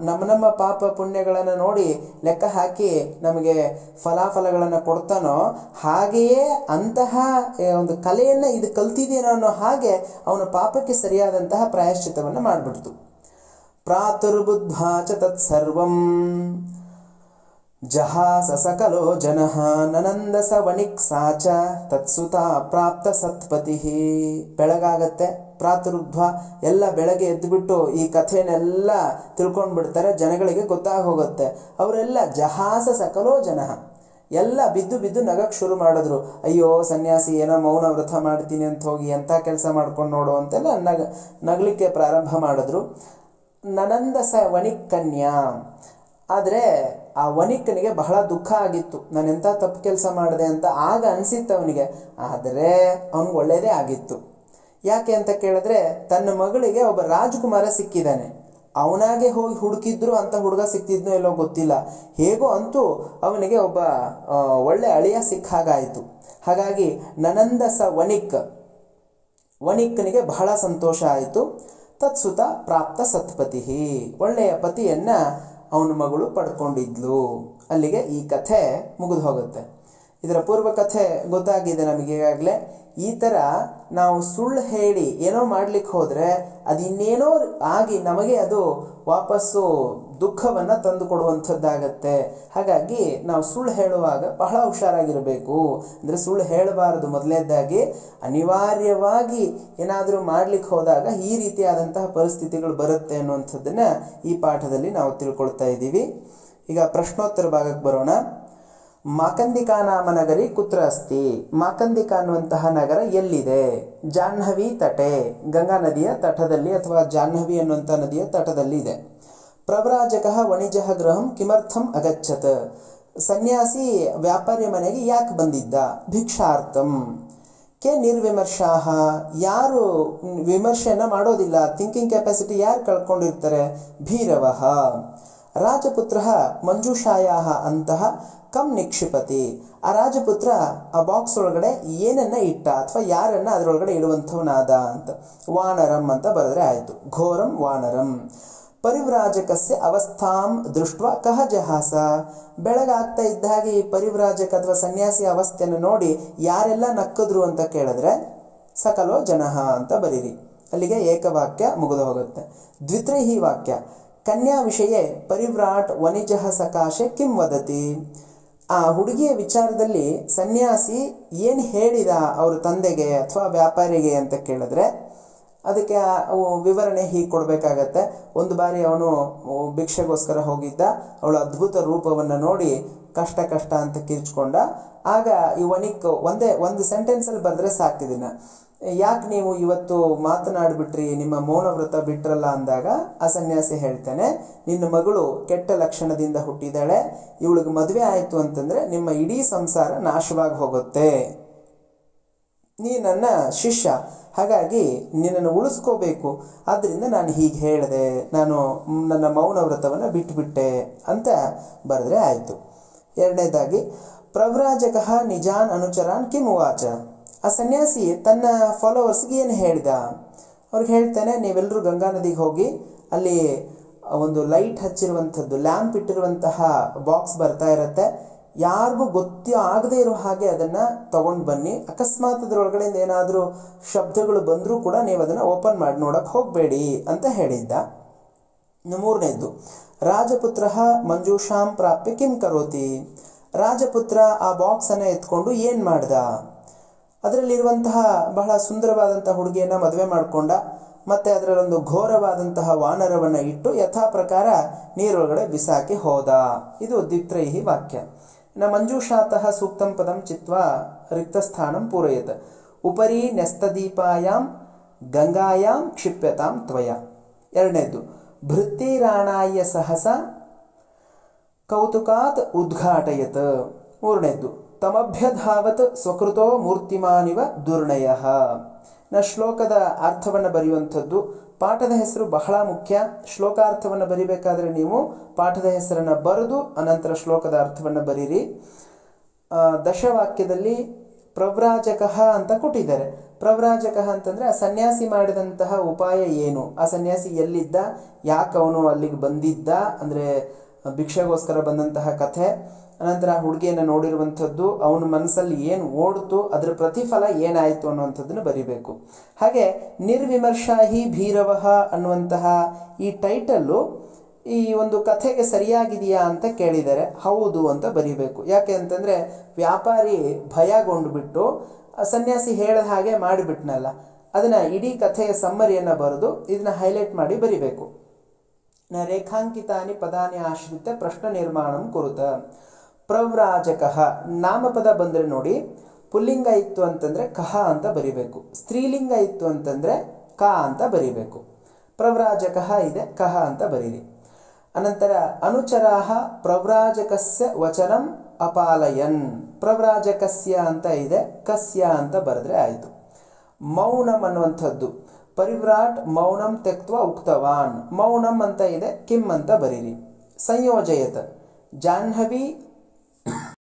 Speaker 1: ನಮ್ಮ ಪಾಪ ಪುಣ್ಯಗಳನ್ನು ನೋಡಿ ಲೆಕ್ಕ ಹಾಕಿ ನಮಗೆ ಫಲಾಫಲಗಳನ್ನು ಕೊಡ್ತಾನೋ, ಹಾಗೆಯೇ ಅಂತಹ ಒಂದು ಕಲೆಯನ್ನ ಇದು ಕಲ್ತಿದೇನೋ ಅನ್ನೋ ಹಾಗೆ ಅವನ ಪಾಪಕ್ಕೆ ಸರಿಯಾದಂತಹ ಪ್ರಾಯಶ್ಚಿತ್ತವನ್ನು ಮಾಡಿಬಿಡ್ತು. ಪ್ರಾತುರ್ಬುದ್ಧ್ವಾ ಚ ತತ್ಸರ್ವಂ ಜಹಾಸ ಸಕಲೋ ಜನಃ ನನಂದ ಸ ವಣಿಕ್ ಸಾಚ ತತ್ಸುತ ಪ್ರಾಪ್ತ ಸತ್ಪತಿ. ಬೆಳಗಾಗತ್ತೆ, ಪ್ರಾತುರ್ಧ್ವ ಎಲ್ಲ ಬೆಳಗ್ಗೆ ಎದ್ದುಬಿಟ್ಟು ಈ ಕಥೆನೆಲ್ಲ ತಿಳ್ಕೊಂಡ್ಬಿಡ್ತಾರೆ, ಜನಗಳಿಗೆ ಗೊತ್ತಾಗೋಗುತ್ತೆ. ಅವರೆಲ್ಲ ಜಹಾಸ ಸಕಲೋ ಜನಃ, ಎಲ್ಲ ಬಿದ್ದು ನಗಕ್ಕೆ ಶುರು ಮಾಡಿದ್ರು. ಅಯ್ಯೋ ಸನ್ಯಾಸಿ ಏನೋ ಮೌನ ವ್ರತ ಮಾಡ್ತೀನಿ ಅಂತ ಹೋಗಿ ಎಂಥ ಕೆಲಸ ಮಾಡ್ಕೊಂಡು ನೋಡು ಅಂತೆಲ್ಲ ನಗಲಿಕ್ಕೆ ಪ್ರಾರಂಭ ಮಾಡಿದ್ರು. ನನಂದ ಸ ವಣಿಕ್ ಕನ್ಯಾ. ಆದರೆ ಆ ವಣಿಕನಿಗೆ ಬಹಳ ದುಃಖ ಆಗಿತ್ತು, ನಾನು ಎಂಥ ತಪ್ಪು ಕೆಲಸ ಮಾಡಿದೆ ಅಂತ ಆಗ ಅನಿಸಿತ್ತು ಅವನಿಗೆ. ಆದರೆ ಅವನಿಗೆ ಒಳ್ಳೆಯದೇ ಆಗಿತ್ತು. ಯಾಕೆ ಅಂತ ಕೇಳಿದ್ರೆ, ತನ್ನ ಮಗಳಿಗೆ ಒಬ್ಬ ರಾಜಕುಮಾರ ಸಿಕ್ಕಿದ್ದಾನೆ. ಅವನಾಗೆ ಹೋಗಿ ಹುಡುಕಿದ್ರು ಅಂತ ಹುಡುಗ ಸಿಕ್ತಿದ್ನೋ ಎಲ್ಲೋ ಗೊತ್ತಿಲ್ಲ, ಹೇಗೋ ಅಂತೂ ಅವನಿಗೆ ಒಬ್ಬ ಒಳ್ಳೆ ಅಳಿಯ ಸಿಕ್ಕ ಹಾಗಾಯಿತು. ಹಾಗಾಗಿ ನನಂದ ಸ ವಣಿಕನಿಗೆ ಬಹಳ ಸಂತೋಷ ಆಯಿತು. ತತ್ಸುತ ಪ್ರಾಪ್ತ ಸತ್ಪತಿ, ಒಳ್ಳೆಯ ಪತಿಯನ್ನ ಅವನ ಮಗಳು ಪಡ್ಕೊಂಡಿದ್ಲು. ಅಲ್ಲಿಗೆ ಈ ಕಥೆ ಮುಗಿದು ಹೋಗುತ್ತೆ. ಇದರ ಪೂರ್ವಕಥೆ ಗೊತ್ತಾಗಿದೆ ನಮಗೆ ಈಗಾಗಲೇ. ಈ ಥರ ನಾವು ಸುಳ್ಳು ಹೇಳಿ ಏನೋ ಮಾಡ್ಲಿಕ್ಕೆ ಹೋದರೆ ಅದು ಇನ್ನೇನೋ ಆಗಿ ನಮಗೆ ಅದು ವಾಪಸ್ಸು ದುಃಖವನ್ನು ತಂದು ಕೊಡುವಂಥದ್ದಾಗತ್ತೆ. ಹಾಗಾಗಿ ನಾವು ಸುಳ್ಳು ಹೇಳುವಾಗ ಬಹಳ ಹುಷಾರಾಗಿರಬೇಕು. ಅಂದರೆ ಸುಳ್ಳು ಹೇಳಬಾರದು. ಮೊದಲನೇದಾಗಿ ಅನಿವಾರ್ಯವಾಗಿ ಏನಾದರೂ ಮಾಡ್ಲಿಕ್ಕೆ ಹೋದಾಗ ಈ ರೀತಿಯಾದಂತಹ ಪರಿಸ್ಥಿತಿಗಳು ಬರುತ್ತೆ ಅನ್ನುವಂಥದ್ದನ್ನು ಈ ಪಾಠದಲ್ಲಿ ನಾವು ತಿಳ್ಕೊಳ್ತಾ ಇದ್ದೀವಿ. ಈಗ ಪ್ರಶ್ನೋತ್ತರ ಭಾಗಕ್ಕೆ ಬರೋಣ. ಮಾಕಂದಿಕಾ ನಾಮ ನಗರಿ ಕುತ್ರ ಅಸ್ತಿ? ಮಾಕಂದಿಕಾ ಅನ್ನುವಂತಹ ನಗರ ಎಲ್ಲಿದೆ? ಜಾಹ್ನವಿ ತಟೆ, ಗಂಗಾ ನದಿಯ ತಟದಲ್ಲಿ ಅಥವಾ ಜಾಹ್ನವಿ ಅನ್ನುವಂಥ ನದಿಯ ತಟದಲ್ಲಿ ಇದೆ. ಪ್ರವ್ರಾಜಕಃ ವಣಿಜಃ ಗೃಹಂ ಕಿಮರ್ಥಂ ಅಗಚ್ಚತ್? ಸನ್ಯಾಸಿ ವ್ಯಾಪಾರಿ ಮನೆಗೆ ಯಾಕೆ ಬಂದಿದ್ದ? ಭಿಕ್ಷಾರ್ಥಂ. ಕೆ ನಿರ್ವಿಮರ್ಶಾಹ, ಯಾರು ವಿಮರ್ಶೆಯನ್ನು ಮಾಡೋದಿಲ್ಲ, ಥಿಂಕಿಂಗ್ ಕೆಪಾಸಿಟಿ ಯಾರು ಕಳ್ಕೊಂಡಿರ್ತಾರೆ? ಭೀರವಃ. ರಾಜಪುತ್ರ ಮಂಜುಷಾಯಾಹ ಅಂತಹ ಕಮ್ ನಿಕ್ಷಿಪತಿ, ಆ ರಾಜಪುತ್ರ ಆ ಬಾಕ್ಸ್ ಒಳಗಡೆ ಏನನ್ನ ಇಟ್ಟ ಅಥವಾ ಯಾರನ್ನ ಅದರೊಳಗಡೆ ಇಡುವಂಥವನಾದ ಅಂತ. ವಾನರಂ ಅಂತ ಬರೆದ್ರೆ ಆಯಿತು. ಘೋರಂ ವಾನರಂ. ಪರಿವ್ರಾಜಕಸ್ಯ ಅವಸ್ಥಾಂ ದೃಷ್ಟ ಕಹ ಜಹಾಸ, ಬೆಳಗಾಗ್ತಾ ಇದ್ದ ಹಾಗೆ ಈ ಪರಿವ್ರಾಜಕ ಅಥವಾ ಸನ್ಯಾಸಿ ಅವಸ್ಥೆಯನ್ನು ನೋಡಿ ಯಾರೆಲ್ಲ ನಕ್ಕದ್ರು ಅಂತ ಕೇಳಿದ್ರೆ ಸಕಲೋ ಜನಃ ಅಂತ ಬರೀರಿ. ಅಲ್ಲಿಗೆ ಏಕವಾಕ್ಯ ಮುಗಿದು ಹೋಗುತ್ತೆ. ದ್ವಿತ್ರೈಹಿ ವಾಕ್ಯ. ಕನ್ಯಾ ವಿಷಯ ಪರಿವ್ರಾಟ್ ವನಿಜಃ ಸಕಾಶೆ ಕಿಂ ವದತಿ, ಆ ಹುಡುಗಿಯ ವಿಚಾರದಲ್ಲಿ ಸನ್ಯಾಸಿ ಏನು ಹೇಳಿದ ಅವ್ರ ತಂದೆಗೆ ಅಥವಾ ವ್ಯಾಪಾರಿಗೆ ಅಂತ ಕೇಳಿದ್ರೆ ಅದಕ್ಕೆ ವಿವರಣೆ ಹೀಗೆ ಕೊಡಬೇಕಾಗತ್ತೆ. ಒಂದು ಬಾರಿ ಅವನು ಭಿಕ್ಷೆಗೋಸ್ಕರ ಹೋಗಿದ್ದ, ಅವಳ ಅದ್ಭುತ ರೂಪವನ್ನು ನೋಡಿ ಕಷ್ಟ ಕಷ್ಟ ಅಂತ ಕಿರ್ಚ್ಕೊಂಡ. ಆಗ ಇವನಿಕ್ ಒಂದು ಸೆಂಟೆನ್ಸಲ್ಲಿ ಬರೆದ್ರೆ ಸಾಕಿದಿನ, ಯಾಕೆ ನೀವು ಇವತ್ತು ಮಾತನಾಡ್ಬಿಟ್ರಿ, ನಿಮ್ಮ ಮೌನ ವ್ರತ ಬಿಟ್ರಲ್ಲ ಅಂದಾಗ ಆ ಸನ್ಯಾಸಿ ಹೇಳ್ತಾನೆ, ನಿನ್ನ ಮಗಳು ಕೆಟ್ಟ ಲಕ್ಷಣದಿಂದ ಹುಟ್ಟಿದಾಳೆ, ಇವಳಿಗೆ ಮದುವೆ ಆಯಿತು ಅಂತಂದ್ರೆ ನಿಮ್ಮ ಇಡೀ ಸಂಸಾರ ನಾಶವಾಗಿ ಹೋಗುತ್ತೆ, ನೀ ನನ್ನ ಶಿಷ್ಯ, ಹಾಗಾಗಿ ನಿನ್ನನ್ನು ಉಳಿಸ್ಕೋಬೇಕು, ಆದ್ದರಿಂದ ನಾನು ಹೀಗೆ ಹೇಳಿದೆ, ನಾನು ನನ್ನ ಮೌನ ವ್ರತವನ್ನು ಬಿಟ್ಟುಬಿಟ್ಟೆ ಅಂತ ಬರೆದ್ರೆ ಆಯಿತು. ಎರಡನೇದಾಗಿ ಪ್ರವ್ರಾಜಕಃ ನಿಜಾನ್ ಅನುಚರಾನ್ ಕಿಂ ಉವಾಚ, ಆ ಸನ್ಯಾಸಿ ತನ್ನ ಫಾಲೋವರ್ಸ್ಗೆ ಏನು ಹೇಳಿದ? ಅವ್ರಿಗೆ ಹೇಳ್ತಾನೆ, ನೀವೆಲ್ಲರೂ ಗಂಗಾ ನದಿಗೆ ಹೋಗಿ ಅಲ್ಲಿ ಒಂದು ಲೈಟ್ ಹಚ್ಚಿರುವಂಥದ್ದು, ಲ್ಯಾಂಪ್ ಇಟ್ಟಿರುವಂತಹ ಬಾಕ್ಸ್ ಬರ್ತಾ ಇರುತ್ತೆ, ಯಾರಿಗೂ ಆಗದೇ ಇರೋ ಹಾಗೆ ಅದನ್ನು ತಗೊಂಡು ಬನ್ನಿ. ಅಕಸ್ಮಾತ್ ಅದರೊಳಗಡೆಯಿಂದ ಏನಾದರೂ ಶಬ್ದಗಳು ಬಂದರೂ ಕೂಡ ನೀವು ಅದನ್ನು ಓಪನ್ ಮಾಡಿ ನೋಡಕ್ಕೆ ಹೋಗಬೇಡಿ ಅಂತ ಹೇಳಿದ್ದ. ಮೂರನೇದ್ದು, ರಾಜಪುತ್ರ ಮಂಜೂಷಾಂ ಪ್ರಾಪ್ಯ ಕಿಂ ಕರೋತಿ, ರಾಜಪುತ್ರ ಆ ಬಾಕ್ಸನ್ನು ಎತ್ಕೊಂಡು ಏನು ಮಾಡ್ದ? ಅದರಲ್ಲಿರುವಂತಹ ಬಹಳ ಸುಂದರವಾದಂತಹ ಹುಡುಗಿಯನ್ನು ಮದುವೆ ಮಾಡಿಕೊಂಡ, ಮತ್ತೆ ಅದರಲ್ಲೊಂದು ಘೋರವಾದಂತಹ ವಾನರವನ್ನು ಇಟ್ಟು ಯಥಾ ಪ್ರಕಾರ ನೀರೊಳಗಡೆ ಬಿಸಾಕಿ ಹೋದ. ಇದು ದ್ವಿತ್ರೈಹಿ ವಾಕ್ಯ. ನ ಮಂಜೂಷಾತಃ ಸೂಕ್ತಂ ಪದಂ ಚಿತ್ವಾ ರಿಕ್ತಸ್ಥಾನಂ ಪೂರಯತ್, ಉಪರಿ ನ್ಯಸ್ತದೀಪಾಯಾಂ ಗಂಗಾಯಾಂ ಕ್ಷಿಪ್ಯತಾಂ ತ್ವಯ. ಎರಡನೇದು, ಭೃತ್ತಿರಾಣಾಯ ಸಹಸ ಕೌತುಕಾತ್ ಉದ್ಘಾಟಯತ್. ಮೂರನೇದು, ತಮಭ್ಯಧಾವತ್ ಸ್ವಕೃತೋ ಮೂರ್ತಿಮಾನಿವ ದುರ್ಣಯ. ಶ್ಲೋಕದ ಅರ್ಥವನ್ನು ಬರೆಯುವಂಥದ್ದು. ಪಾಠದ ಹೆಸರು ಬಹಳ ಮುಖ್ಯ. ಶ್ಲೋಕಾರ್ಥವನ್ನು ಬರಿಬೇಕಾದ್ರೆ ನೀವು ಪಾಠದ ಹೆಸರನ್ನು ಬರೆದು ಅನಂತರ ಶ್ಲೋಕದ ಅರ್ಥವನ್ನು ಬರೀರಿ. ದಶವಾಕ್ಯದಲ್ಲಿ ಪ್ರವ್ರಾಜಕಃ ಅಂತ ಕೊಟ್ಟಿದ್ದಾರೆ. ಪ್ರವ್ರಾಜಕಃ ಅಂತಂದ್ರೆ ಆ ಸನ್ಯಾಸಿ ಮಾಡಿದಂತಹ ಉಪಾಯ ಏನು, ಆ ಸನ್ಯಾಸಿ ಎಲ್ಲಿದ್ದ, ಯಾಕೆ ಅವನು ಅಲ್ಲಿಗೆ ಬಂದಿದ್ದ, ಅಂದ್ರೆ ಭಿಕ್ಷೆಗೋಸ್ಕರ ಬಂದಂತಹ ಕಥೆ, ಅನಂತರ ಆ ಹುಡುಗಿಯನ್ನು ನೋಡಿರುವಂಥದ್ದು, ಅವನ ಮನಸ್ಸಲ್ಲಿ ಏನು ಓಡ್ತು, ಅದರ ಪ್ರತಿಫಲ ಏನಾಯಿತು ಅನ್ನುವಂಥದ್ದನ್ನು ಬರಿಬೇಕು. ಹಾಗೆ ನಿರ್ವಿಮರ್ಶಾಹಿ ಭೀರವಃ ಅನ್ನುವಂತಹ ಈ ಟೈಟಲ್ಲು ಈ ಒಂದು ಕಥೆಗೆ ಸರಿಯಾಗಿದೆಯಾ ಅಂತ ಕೇಳಿದರೆ ಹೌದು ಅಂತ ಬರಿಬೇಕು. ಯಾಕೆ ಅಂತಂದ್ರೆ ವ್ಯಾಪಾರಿ ಭಯಗೊಂಡುಬಿಟ್ಟು ಸನ್ಯಾಸಿ ಹೇಳಿದ ಹಾಗೆ ಮಾಡಿಬಿಟ್ನಲ್ಲ, ಅದನ್ನ ಇಡೀ ಕಥೆಯ ಸಮ್ಮರಿಯನ್ನು ಬರೆದು ಇದನ್ನ ಹೈಲೈಟ್ ಮಾಡಿ ಬರಿಬೇಕು. ರೇಖಾಂಕಿತಾನಿ ಪದಾನಿ ಆಶ್ರಿತ ಪ್ರಶ್ನ ನಿರ್ಮಾಣಂ ಕುರುತ. ಪ್ರವ್ರಾಜಕಃ ನಾಮಪದ ಬಂದರೆ ನೋಡಿ, ಪುಲ್ಲಿಂಗ ಇತ್ತು ಅಂತಂದ್ರೆ ಕಹ ಅಂತ ಬರಿಬೇಕು, ಸ್ತ್ರೀಲಿಂಗ ಇತ್ತು ಅಂತಂದ್ರೆ ಕ ಅಂತ ಬರಿಬೇಕು. ಪ್ರವ್ರಾಜಕಃ ಇದೆ, ಕಹ ಅಂತ ಬರೀರಿ. ಅನಂತರ ಅನುಚರಾಹ ಪ್ರವ್ರಾಜಕಸ್ಯ ವಚನಂ ಅಪಾಲಯನ್, ಪ್ರವ್ರಾಜಕಸ್ಯ ಅಂತ ಇದೆ, ಕಸ್ಯ ಅಂತ ಬರೆದ್ರೆ ಆಯಿತು. ಮೌನಂ ಅನ್ನುವಂಥದ್ದು, ಪರಿವ್ರಾಟ್ ಮೌನಂ ತೆಕ್ತ್ವ ಉಕ್ತವಾನ್, ಮೌನಂ ಅಂತ ಇದೆ, ಕಿಮ್ ಅಂತ ಬರೀರಿ. ಸಂಯೋಜಯತ ಜಾಹ್ನವಿ